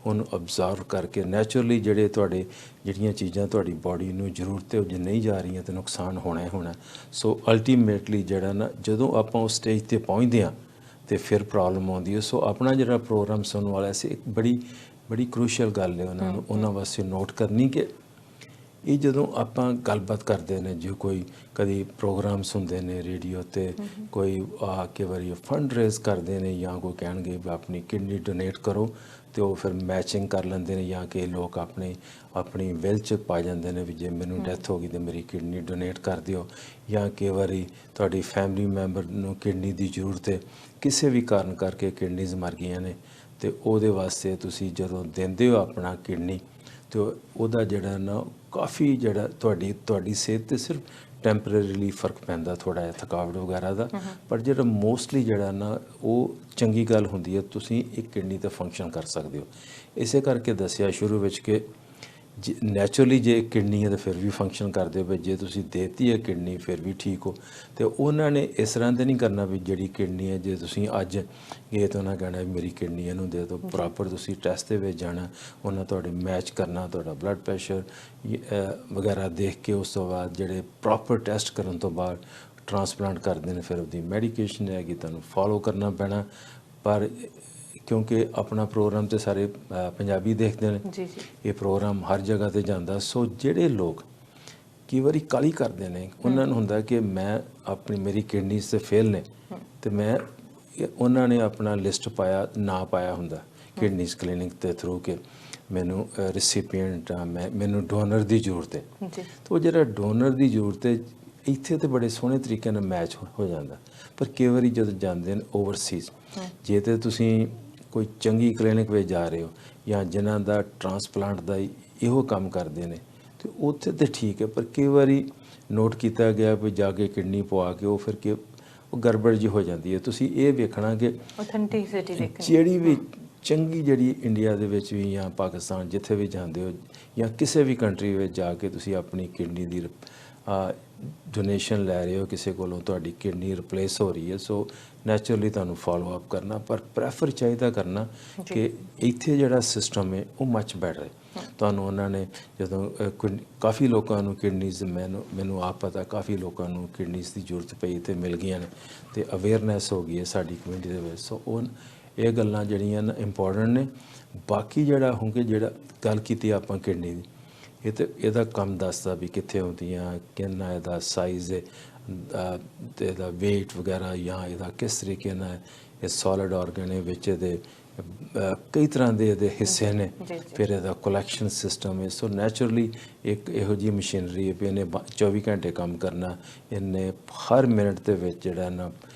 ਉਹਨੂੰ ਅਬਜ਼ਰਵ ਕਰਕੇ ਨੈਚੁਰਲੀ ਜਿਹੜੀਆਂ ਚੀਜ਼ਾਂ ਤੁਹਾਡੀ ਬਾਡੀ ਨੂੰ ਜ਼ਰੂਰਤ ਹੈ ਉਹ ਜੇ ਨਹੀਂ ਜਾ ਰਹੀਆਂ ਤਾਂ ਨੁਕਸਾਨ ਹੋਣਾ ਹੀ ਹੋਣਾ। ਸੋ ਅਲਟੀਮੇਟਲੀ ਜਿਹੜਾ ਨਾ ਜਦੋਂ ਆਪਾਂ ਉਸ ਸਟੇਜ ਤੇ ਪਹੁੰਚਦੇ ਹਾਂ ਤੇ ਫਿਰ ਪ੍ਰੋਬਲਮ ਆਉਂਦੀ ਹੈ। ਸੋ ਆਪਣਾ ਜਿਹੜਾ ਪ੍ਰੋਗਰਾਮ ਸੁਣਨ ਵਾਲਾ ਸੀ ਇੱਕ ਬੜੀ ਕਰੂਸ਼ੀਅਲ ਗੱਲ ਹੈ ਉਹਨਾਂ ਵਾਸਤੇ ਨੋਟ ਕਰਨੀ ਕਿ ਇਹ ਜਦੋਂ ਆਪਾਂ ਗੱਲਬਾਤ ਕਰਦੇ ਨੇ, ਜੇ ਕੋਈ ਕਦੀ ਪ੍ਰੋਗਰਾਮਸ ਹੁੰਦੇ ਨੇ ਰੇਡੀਓ 'ਤੇ, ਕੋਈ ਆ ਕੇ ਵਾਰੀ ਫੰਡ ਰੇਜ਼ ਕਰਦੇ ਨੇ ਜਾਂ ਕੋਈ ਕਹਿਣਗੇ ਵੀ ਆਪਣੀ ਕਿਡਨੀ ਡੋਨੇਟ ਕਰੋ, ਅਤੇ ਉਹ ਫਿਰ ਮੈਚਿੰਗ ਕਰ ਲੈਂਦੇ ਨੇ, ਜਾਂ ਕਿ ਲੋਕ ਆਪਣੀ ਵਿਲ 'ਚ ਪਾ ਜਾਂਦੇ ਨੇ ਵੀ ਜੇ ਮੈਨੂੰ ਡੈਥ ਹੋ ਗਈ ਤਾਂ ਮੇਰੀ ਕਿਡਨੀ ਡੋਨੇਟ ਕਰ ਦਿਓ, ਜਾਂ ਕਈ ਵਾਰੀ ਤੁਹਾਡੀ ਫੈਮਿਲੀ ਮੈਂਬਰ ਨੂੰ ਕਿਡਨੀ ਦੀ ਜ਼ਰੂਰਤ ਹੈ, ਕਿਸੇ ਵੀ ਕਾਰਨ ਕਰਕੇ ਕਿਡਨੀਜ਼ ਮਰ ਗਈਆਂ ਨੇ, ਅਤੇ ਉਹਦੇ ਵਾਸਤੇ ਤੁਸੀਂ ਜਦੋਂ ਦਿੰਦੇ ਹੋ ਆਪਣਾ ਕਿਡਨੀ, ਅਤੇ ਉਹਦਾ ਜਿਹੜਾ ਨਾ ਕਾਫੀ ਜਿਹੜਾ ਤੁਹਾਡੀ ਸਿਹਤ 'ਤੇ ਸਿਰਫ ਟੈਂਪਰੇਰੀਲੀ ਫਰਕ ਪੈਂਦਾ, ਥੋੜ੍ਹਾ ਜਿਹਾ ਥਕਾਵਟ ਵਗੈਰਾ ਦਾ, ਪਰ ਜਿਹੜਾ ਮੋਸਟਲੀ ਜਿਹੜਾ ਨਾ ਉਹ ਚੰਗੀ ਗੱਲ ਹੁੰਦੀ ਹੈ, ਤੁਸੀਂ ਇੱਕ ਕਿਡਨੀ 'ਤੇ ਫੰਕਸ਼ਨ ਕਰ ਸਕਦੇ ਹੋ। ਇਸੇ ਕਰਕੇ ਦੱਸਿਆ ਸ਼ੁਰੂ ਵਿੱਚ ਕਿ ਨੈਚੁਰਲੀ ਜੇ ਕਿਡਨੀ ਹੈ ਤਾਂ ਫਿਰ ਵੀ ਫੰਕਸ਼ਨ ਕਰਦੇ ਹੋ, ਜੇ ਤੁਸੀਂ ਦੇਤੀ ਹੈ ਕਿਡਨੀ ਫਿਰ ਵੀ ਠੀਕ ਹੋ। ਅਤੇ ਉਹਨਾਂ ਨੇ ਇਸ ਤਰ੍ਹਾਂ ਤਾਂ ਨਹੀਂ ਕਰਨਾ ਵੀ ਜਿਹੜੀ ਕਿਡਨੀ ਹੈ ਜੇ ਤੁਸੀਂ ਅੱਜ ਗਏ ਤਾਂ ਉਹਨਾਂ ਕਹਿਣਾ ਵੀ ਮੇਰੀ ਕਿਡਨੀ ਇਹਨੂੰ ਦੇ ਦਿਓ। ਪ੍ਰੋਪਰ ਤੁਸੀਂ ਟੈਸਟ ਦੇ ਵਿੱਚ ਜਾਣਾ, ਉਹਨਾਂ ਤੁਹਾਡੇ ਮੈਚ ਕਰਨਾ, ਤੁਹਾਡਾ ਬਲੱਡ ਪ੍ਰੈਸ਼ਰ ਵਗੈਰਾ ਦੇਖ ਕੇ ਉਸ ਤੋਂ ਬਾਅਦ ਜਿਹੜੇ ਪ੍ਰੋਪਰ ਟੈਸਟ ਕਰਨ ਤੋਂ ਬਾਅਦ ਟਰਾਂਸਪਲਾਂਟ ਕਰਦੇ ਨੇ, ਫਿਰ ਉਹਦੀ ਮੈਡੀਕੇਸ਼ਨ ਹੈਗੀ ਤੁਹਾਨੂੰ ਫੋਲੋ ਕਰਨਾ ਪੈਣਾ। ਪਰ ਕਿਉਂਕਿ ਆਪਣਾ ਪ੍ਰੋਗਰਾਮ ਤੇ ਸਾਰੇ ਪੰਜਾਬੀ ਦੇਖਦੇ ਨੇ, ਜੀ ਜੀ, ਇਹ ਪ੍ਰੋਗਰਾਮ ਹਰ ਜਗ੍ਹਾ ਤੇ ਜਾਂਦਾ, ਸੋ ਜਿਹੜੇ ਲੋਕ ਕਈ ਵਾਰੀ ਕਾਹਲੀ ਕਰਦੇ ਨੇ, ਉਹਨਾਂ ਨੂੰ ਹੁੰਦਾ ਕਿ ਮੈਂ ਮੇਰੀ ਕਿਡਨੀਜ਼ ਤੇ ਫੇਲ ਨੇ, ਤੇ ਉਹਨਾਂ ਨੇ ਆਪਣਾ ਲਿਸਟ ਨਾ ਪਾਇਆ ਹੁੰਦਾ ਕਿਡਨੀਜ਼ ਕਲੀਨਿਕ ਦੇ ਥਰੂ ਕਿ ਮੈਨੂੰ ਰਿਸੀਪੀਐਂਟ ਆ, ਮੈਨੂੰ ਡੋਨਰ ਦੀ ਜ਼ਰੂਰਤ ਹੈ। ਤਾਂ ਉਹ ਜਿਹੜਾ ਡੋਨਰ ਦੀ ਜ਼ਰੂਰਤ ਹੈ ਇੱਥੇ ਤੇ ਬੜੇ ਸੋਹਣੇ ਤਰੀਕੇ ਨਾਲ ਮੈਚ ਹੋ ਜਾਂਦਾ, ਪਰ ਕਈ ਵਾਰੀ ਜਦੋਂ ਜਾਂਦੇ ਨੇ ਓਵਰਸੀਜ਼, ਜੇ ਤੇ ਤੁਸੀਂ ਕੋਈ ਚੰਗੀ ਕਲੀਨਿਕ ਵਿੱਚ ਜਾ ਰਹੇ ਹੋ ਜਾਂ ਜਿਨ੍ਹਾਂ ਦਾ ਟਰਾਂਸਪਲਾਂਟ ਦਾ ਇਹੋ ਕੰਮ ਕਰਦੇ ਨੇ, ਤੇ ਉੱਥੇ ਤਾਂ ਠੀਕ ਹੈ, ਪਰ ਕਈ ਵਾਰੀ ਨੋਟ ਕੀਤਾ ਗਿਆ ਵੀ ਜਾ ਕੇ ਕਿਡਨੀ ਪਵਾ ਕੇ ਉਹ ਫਿਰ ਉਹ ਗੜਬੜ ਜਿਹੀ ਹੋ ਜਾਂਦੀ ਹੈ। ਤੁਸੀਂ ਇਹ ਵੇਖਣਾ ਕਿ ਆਥੈਂਟਿਸਿਟੀ ਦੇਖਣੀ, ਜਿਹੜੀ ਵੀ ਚੰਗੀ ਜਿਹੜੀ ਇੰਡੀਆ ਦੇ ਵਿੱਚ ਵੀ ਜਾਂ ਪਾਕਿਸਤਾਨ ਜਿੱਥੇ ਵੀ ਜਾਂਦੇ ਹੋ ਜਾਂ ਕਿਸੇ ਵੀ ਕੰਟਰੀ ਵਿੱਚ ਜਾ ਕੇ ਤੁਸੀਂ ਆਪਣੀ ਕਿਡਨੀ ਦੀ ਡੋਨੇਸ਼ਨ ਲੈ ਰਹੇ ਹੋ, ਕਿਸੇ ਕੋਲੋਂ ਤੁਹਾਡੀ ਕਿਡਨੀ ਰਿਪਲੇਸ ਹੋ ਰਹੀ ਹੈ, ਸੋ ਨੈਚੁਰਲੀ ਤੁਹਾਨੂੰ ਫੋਲੋ ਅਪ ਕਰਨਾ, ਪਰ ਪ੍ਰੈਫਰ ਚਾਹੀਦਾ ਕਰਨਾ ਕਿ ਇੱਥੇ ਜਿਹੜਾ ਸਿਸਟਮ ਹੈ ਉਹ ਮੱਚ ਬੈਟਰ ਹੈ। ਤੁਹਾਨੂੰ ਉਹਨਾਂ ਨੇ ਜਦੋਂ ਕਾਫੀ ਲੋਕਾਂ ਨੂੰ ਕਿਡਨੀਜ਼, ਮੈਨੂੰ ਆਪ ਪਤਾ ਕਾਫੀ ਲੋਕਾਂ ਨੂੰ ਕਿਡਨੀਜ਼ ਦੀ ਜ਼ਰੂਰਤ ਪਈ ਤੇ ਮਿਲ ਗਈਆਂ ਨੇ, ਅਤੇ ਅਵੇਅਰਨੈਸ ਹੋ ਗਈ ਹੈ ਸਾਡੀ ਕਮਿਊਨਿਟੀ ਦੇ ਵਿੱਚ, ਸੋ ਇਹ ਗੱਲਾਂ ਜਿਹੜੀਆਂ ਨਾ ਇੰਪੋਰਟੈਂਟ ਨੇ। ਬਾਕੀ ਜਿਹੜਾ ਗੱਲ ਕੀਤੀ ਆਪਾਂ ਕਿਡਨੀ ਦੀ, ਇਹਦਾ ਕੰਮ ਦੱਸਦਾ ਵੀ ਕਿੱਥੇ ਹੁੰਦੀਆਂ, ਕਿੰਨਾ ਇਹਦਾ ਸਾਈਜ਼ ਹੈ, ਤੇ ਇਹਦਾ ਵੇਟ ਵਗੈਰਾ, ਜਾਂ ਇਹਦਾ ਕਿਸ ਤਰੀਕੇ ਨਾਲ ਇਹ ਸੋਲਿਡ ਆਰਗਨ ਹੈ, ਵਿੱਚ ਇਹਦੇ ਕਈ ਤਰ੍ਹਾਂ ਦੇ ਇਹਦੇ ਹਿੱਸੇ ਨੇ, ਫਿਰ ਇਹਦਾ ਕਲੈਕਸ਼ਨ ਸਿਸਟਮ ਹੈ। ਸੋ ਨੈਚੁਰਲੀ ਇੱਕ ਇਹੋ ਜਿਹੀ ਮਸ਼ੀਨਰੀ ਹੈ ਵੀ ਇਹਨੇ 24 ਘੰਟੇ ਕੰਮ ਕਰਨਾ, ਇਹਨੇ ਹਰ ਮਿੰਟ ਦੇ ਵਿੱਚ ਜਿਹੜਾ ਨਾ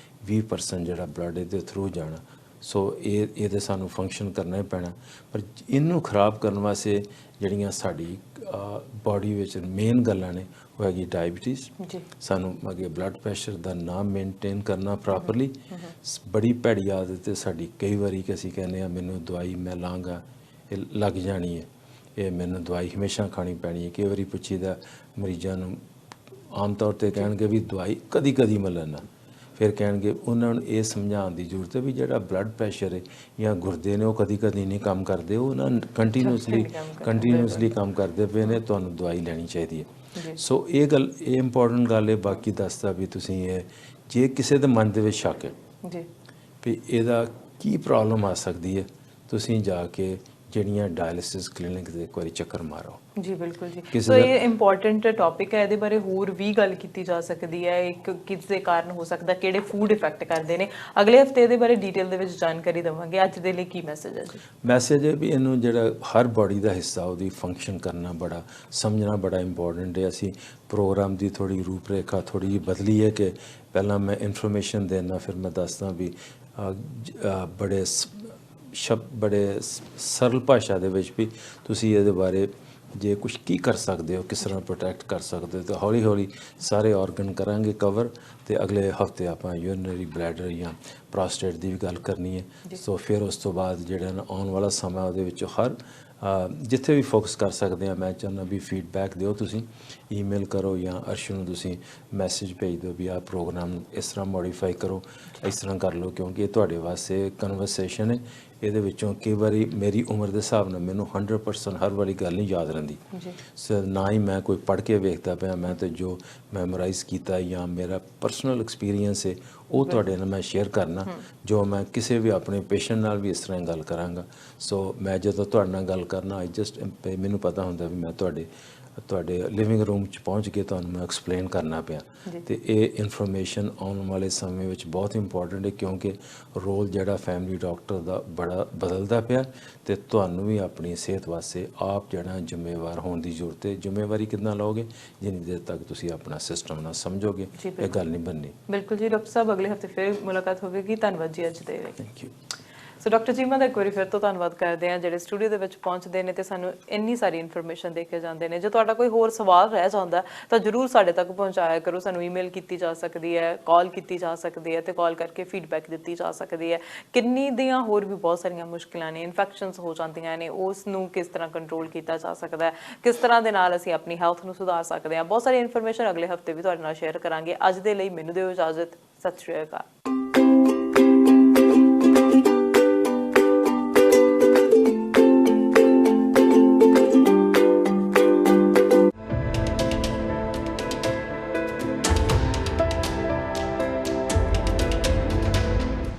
20% ਜਿਹੜਾ ਬਲੱਡ ਇਹਦੇ ਥਰੂ ਜਾਣਾ, ਸੋ ਇਹਦੇ ਸਾਨੂੰ ਫੰਕਸ਼ਨ ਕਰਨਾ ਹੀ ਪੈਣਾ। ਪਰ ਇਹਨੂੰ ਖਰਾਬ ਕਰਨ ਵਾਸਤੇ ਜਿਹੜੀਆਂ ਸਾਡੀ ਬਾਡੀ ਵਿੱਚ ਮੇਨ ਗੱਲਾਂ ਨੇ ਉਹ ਹੈਗੀ ਡਾਇਬਟੀਜ਼, ਸਾਨੂੰ ਅੱਗੇ ਬਲੱਡ ਪ੍ਰੈਸ਼ਰ ਦਾ ਨਾ ਮੇਨਟੇਨ ਕਰਨਾ ਪ੍ਰੋਪਰਲੀ। ਬੜੀ ਭੈੜੀ ਆਦਤ ਹੈ ਸਾਡੀ ਕਈ ਵਾਰੀ ਕਿ ਅਸੀਂ ਕਹਿੰਦੇ ਹਾਂ ਮੈਨੂੰ ਦਵਾਈ ਮੈਂ ਲਾਂਗਾ ਇਹ ਲੱਗ ਜਾਣੀ ਹੈ, ਇਹ ਮੈਨੂੰ ਦਵਾਈ ਹਮੇਸ਼ਾ ਖਾਣੀ ਪੈਣੀ ਹੈ। ਕਈ ਵਾਰੀ ਪੁੱਛੀਦਾ ਮਰੀਜ਼ਾਂ ਨੂੰ, ਆਮ ਤੌਰ 'ਤੇ ਕਹਿਣਗੇ ਵੀ ਦਵਾਈ ਕਦੀ ਕਦੀ ਮੈਂ ਲੈਂਦਾ, ਫਿਰ ਕਹਿਣਗੇ ਉਹਨਾਂ ਨੂੰ ਇਹ ਸਮਝਾਉਣ ਦੀ ਜ਼ਰੂਰਤ ਹੈ ਵੀ ਜਿਹੜਾ ਬਲੱਡ ਪ੍ਰੈਸ਼ਰ ਹੈ ਜਾਂ ਗੁਰਦੇ ਨੇ ਉਹ ਕਦੀ ਕਦੀ ਨਹੀਂ ਕੰਮ ਕਰਦੇ, ਉਹ ਨਾ ਕੰਟੀਨਿਊਸਲੀ ਕੰਮ ਕਰਦੇ ਪਏ ਨੇ, ਤੁਹਾਨੂੰ ਦਵਾਈ ਲੈਣੀ ਚਾਹੀਦੀ ਹੈ। ਸੋ ਇਹ ਇੰਪੋਰਟੈਂਟ ਗੱਲ ਹੈ। ਬਾਕੀ ਦੱਸਦਾ ਵੀ ਤੁਸੀਂ ਇਹ ਜੇ ਕਿਸੇ ਦੇ ਮਨ ਦੇ ਵਿੱਚ ਸ਼ੱਕ ਹੈ ਵੀ ਇਹਦਾ ਕੀ ਪ੍ਰੋਬਲਮ ਆ ਸਕਦੀ ਹੈ, ਤੁਸੀਂ ਜਾ ਕੇ ਜਿਹੜੀਆਂ ਡਾਇਲਿਸਿਸ ਕਲੀਨਿਕ ਦੇ ਇੱਕ ਵਾਰੀ ਚੱਕਰ ਮਾਰੋ। ਜੀ ਬਿਲਕੁਲ ਜੀ, ਸੋ ਇਹ ਇੰਪੋਰਟੈਂਟ ਟੌਪਿਕ ਹੈ, ਇਹਦੇ ਬਾਰੇ ਹੋਰ ਵੀ ਗੱਲ ਕੀਤੀ ਜਾ ਸਕਦੀ ਹੈ। ਇੱਕ ਕਿਸ ਦੇ ਕਾਰਨ ਹੋ ਸਕਦਾ, ਕਿਹੜੇ ਫੂਡ ਇਫੈਕਟ ਕਰਦੇ ਨੇ, ਅਗਲੇ ਹਫਤੇ ਇਹਦੇ ਬਾਰੇ ਡਿਟੇਲ ਦੇ ਵਿੱਚ ਜਾਣਕਾਰੀ ਦੇਵਾਂਗੇ। ਅੱਜ ਦੇ ਲਈ ਕੀ ਮੈਸੇਜ ਹੈ ਜੀ? ਮੈਸੇਜ ਹੈ ਵੀ ਇਹਨੂੰ ਜਿਹੜਾ ਹਰ ਬਾਡੀ ਦਾ ਹਿੱਸਾ ਉਹਦੀ ਫੰਕਸ਼ਨ ਕਰਨਾ ਸਮਝਣਾ ਬੜਾ ਇੰਪੋਰਟੈਂਟ ਹੈ। ਅਸੀਂ ਪ੍ਰੋਗਰਾਮ ਦੀ ਥੋੜ੍ਹੀ ਰੂਪਰੇਖਾ ਥੋੜ੍ਹੀ ਜਿਹੀ ਬਦਲੀ ਹੈ ਕਿ ਪਹਿਲਾਂ ਮੈਂ ਇਨਫੋਰਮੇਸ਼ਨ ਦੇਣਾ, ਫਿਰ ਮੈਂ ਦੱਸਦਾ ਵੀ ਬੜੇ ਸਰਲ ਭਾਸ਼ਾ ਦੇ ਵਿੱਚ ਵੀ ਤੁਸੀਂ ਇਹਦੇ ਬਾਰੇ ਜੇ ਕੁਝ ਕੀ ਕਰ ਸਕਦੇ ਹੋ, ਕਿਸ ਤਰ੍ਹਾਂ ਪ੍ਰੋਟੈਕਟ ਕਰ ਸਕਦੇ ਹੋ, ਤਾਂ ਹੌਲੀ ਹੌਲੀ ਸਾਰੇ ਆਰਗਨ ਕਰਾਂਗੇ ਕਵਰ। ਅਤੇ ਅਗਲੇ ਹਫਤੇ ਆਪਾਂ ਯੂਰੀਨਰੀ ਬਲੈਡਰ ਜਾਂ ਪ੍ਰੋਸਟੇਟ ਦੀ ਵੀ ਗੱਲ ਕਰਨੀ ਹੈ। ਸੋ ਫਿਰ ਉਸ ਤੋਂ ਬਾਅਦ ਜਿਹੜਾ ਨਾ ਆਉਣ ਵਾਲਾ ਸਮਾਂ ਉਹਦੇ ਵਿੱਚ ਹਰ ਜਿੱਥੇ ਵੀ ਫੋਕਸ ਕਰ ਸਕਦੇ ਹਾਂ। ਮੈਂ ਚਾਹੁੰਦਾ ਵੀ ਫੀਡਬੈਕ ਦਿਓ, ਤੁਸੀਂ ਈਮੇਲ ਕਰੋ ਜਾਂ ਅਰਸ਼ ਨੂੰ ਤੁਸੀਂ ਮੈਸੇਜ ਭੇਜ ਦਿਓ ਵੀ ਆਹ ਪ੍ਰੋਗਰਾਮ ਇਸ ਤਰ੍ਹਾਂ ਮੋਡੀਫਾਈ ਕਰੋ, ਇਸ ਤਰ੍ਹਾਂ ਕਰ ਲਓ, ਕਿਉਂਕਿ ਇਹ ਤੁਹਾਡੇ ਵਾਸਤੇ ਕਨਵਰਸੇਸ਼ਨ ਹੈ, ਇਹਦੇ ਵਿੱਚੋਂ ਕਈ ਵਾਰੀ ਮੇਰੀ ਉਮਰ ਦੇ ਹਿਸਾਬ ਨਾਲ ਮੈਨੂੰ 100% ਹਰ ਵਾਰੀ ਗੱਲ ਨਹੀਂ ਯਾਦ ਰਹਿੰਦੀ ਨਾ ਹੀ ਮੈਂ ਕੋਈ ਪੜ੍ਹ ਕੇ ਵੇਖਦਾ ਪਿਆ ਮੈਂ ਤੇ ਜੋ ਮੈਮੋਰਾਈਜ਼ ਕੀਤਾ ਜਾਂ ਮੇਰਾ ਪਰਸਨਲ ਐਕਸਪੀਰੀਅੰਸ ਹੈ ਉਹ ਤੁਹਾਡੇ ਨਾਲ ਮੈਂ ਸ਼ੇਅਰ ਕਰਨਾ ਜੋ ਮੈਂ ਕਿਸੇ ਵੀ ਆਪਣੇ ਪੇਸ਼ੈਂਟ ਨਾਲ ਵੀ ਇਸ ਤਰ੍ਹਾਂ ਹੀ ਗੱਲ ਕਰਾਂਗਾ ਸੋ ਮੈਂ ਜਦੋਂ ਤੁਹਾਡੇ ਨਾਲ ਗੱਲ ਕਰਨਾ ਆਈ ਜਸਟ ਮੈਨੂੰ ਪਤਾ ਹੁੰਦਾ ਵੀ ਮੈਂ ਤੁਹਾਡੇ ਲਿਵਿੰਗ ਰੂਮ 'ਚ ਪਹੁੰਚ ਕੇ ਤੁਹਾਨੂੰ ਮੈਂ ਐਕਸਪਲੇਨ ਕਰਨਾ ਪਿਆ ਤੇ ਇਹ ਇਨਫੋਰਮੇਸ਼ਨ ਆਉਣ ਵਾਲੇ ਸਮੇਂ ਵਿੱਚ ਬਹੁਤ ਇੰਪੋਰਟੈਂਟ ਹੈ ਕਿਉਂਕਿ ਰੋਲ ਜਿਹੜਾ ਫੈਮਿਲੀ ਡਾਕਟਰ ਦਾ ਬੜਾ ਬਦਲਦਾ ਪਿਆ ਤੇ ਤੁਹਾਨੂੰ ਵੀ ਆਪਣੀ ਸਿਹਤ ਵਾਸਤੇ ਆਪ ਜਿਹੜਾ ਜ਼ਿੰਮੇਵਾਰ ਹੋਣ ਦੀ ਜ਼ਰੂਰਤ ਹੈ ਜ਼ਿੰਮੇਵਾਰੀ ਕਿੱਦਾਂ ਲਓਗੇ ਜਿੰਨੀ ਦੇਰ ਤੱਕ ਤੁਸੀਂ ਆਪਣਾ ਸਿਸਟਮ ਨਾ ਸਮਝੋਗੇ ਇਹ ਗੱਲ ਨਹੀਂ ਬਣਨੀ ਬਿਲਕੁਲ ਜੀ ਡਾਕਟਰ ਸਾਹਿਬ ਅਗਲੇ ਹਫਤੇ ਫਿਰ ਮੁਲਾਕਾਤ ਹੋਵੇਗੀ ਧੰਨਵਾਦ ਜੀ ਅੱਜ ਦੇ ਲਈ thank you so doctor Cheema ਦਾ ਇੱਕ ਵਾਰੀ ਫਿਰ ਤੋਂ ਧੰਨਵਾਦ ਕਰਦੇ ਹਾਂ ਜਿਹੜੇ ਸਟੂਡੀਓ ਦੇ ਵਿੱਚ ਪਹੁੰਚਦੇ ਨੇ ਤੇ ਸਾਨੂੰ ਇੰਨੀ ਸਾਰੀ ਇਨਫੋਰਮੇਸ਼ਨ ਦੇ ਕੇ ਜਾਂਦੇ ਨੇ ਜੇ ਤੁਹਾਡਾ ਕੋਈ ਹੋਰ ਸਵਾਲ ਰਹਿ ਜਾਂਦਾ ਤਾਂ ਜਰੂਰ ਸਾਡੇ ਤੱਕ ਪਹੁੰਚਾਇਆ ਕਰੋ ਸਾਨੂੰ ਈਮੇਲ ਕੀਤੀ ਜਾ ਸਕਦੀ ਹੈ ਕਾਲ ਕੀਤੀ ਜਾ ਸਕਦੀ ਹੈ ਤੇ ਕਾਲ ਕਰਕੇ ਫੀਡਬੈਕ ਦਿੱਤੀ ਜਾ ਸਕਦੀ ਹੈ ਕਿੰਨੀ ਦੀਆਂ ਹੋਰ ਵੀ ਬਹੁਤ ਸਾਰੀਆਂ ਮੁਸ਼ਕਿਲਾਂ ਨੇ ਇਨਫੈਕਸ਼ਨਸ ਹੋ ਜਾਂਦੀਆਂ ਨੇ ਉਸ ਨੂੰ ਕਿਸ ਤਰ੍ਹਾਂ ਕੰਟਰੋਲ ਕੀਤਾ ਜਾ ਸਕਦਾ ਹੈ ਕਿਸ ਤਰ੍ਹਾਂ ਦੇ ਨਾਲ ਅਸੀਂ ਆਪਣੀ ਹੈਲਥ ਨੂੰ ਸੁਧਾਰ ਸਕਦੇ ਹਾਂ ਬਹੁਤ ਸਾਰੀ ਇਨਫੋਰਮੇਸ਼ਨ ਅਗਲੇ ਹਫਤੇ ਵੀ ਤੁਹਾਡੇ ਨਾਲ ਸ਼ੇਅਰ ਕਰਾਂਗੇ ਅੱਜ ਦੇ ਲਈ ਮੈਨੂੰ ਦਿਓ ਇਜਾਜ਼ਤ ਸਤਿ ਸ਼੍ਰੀ ਅਕਾਲ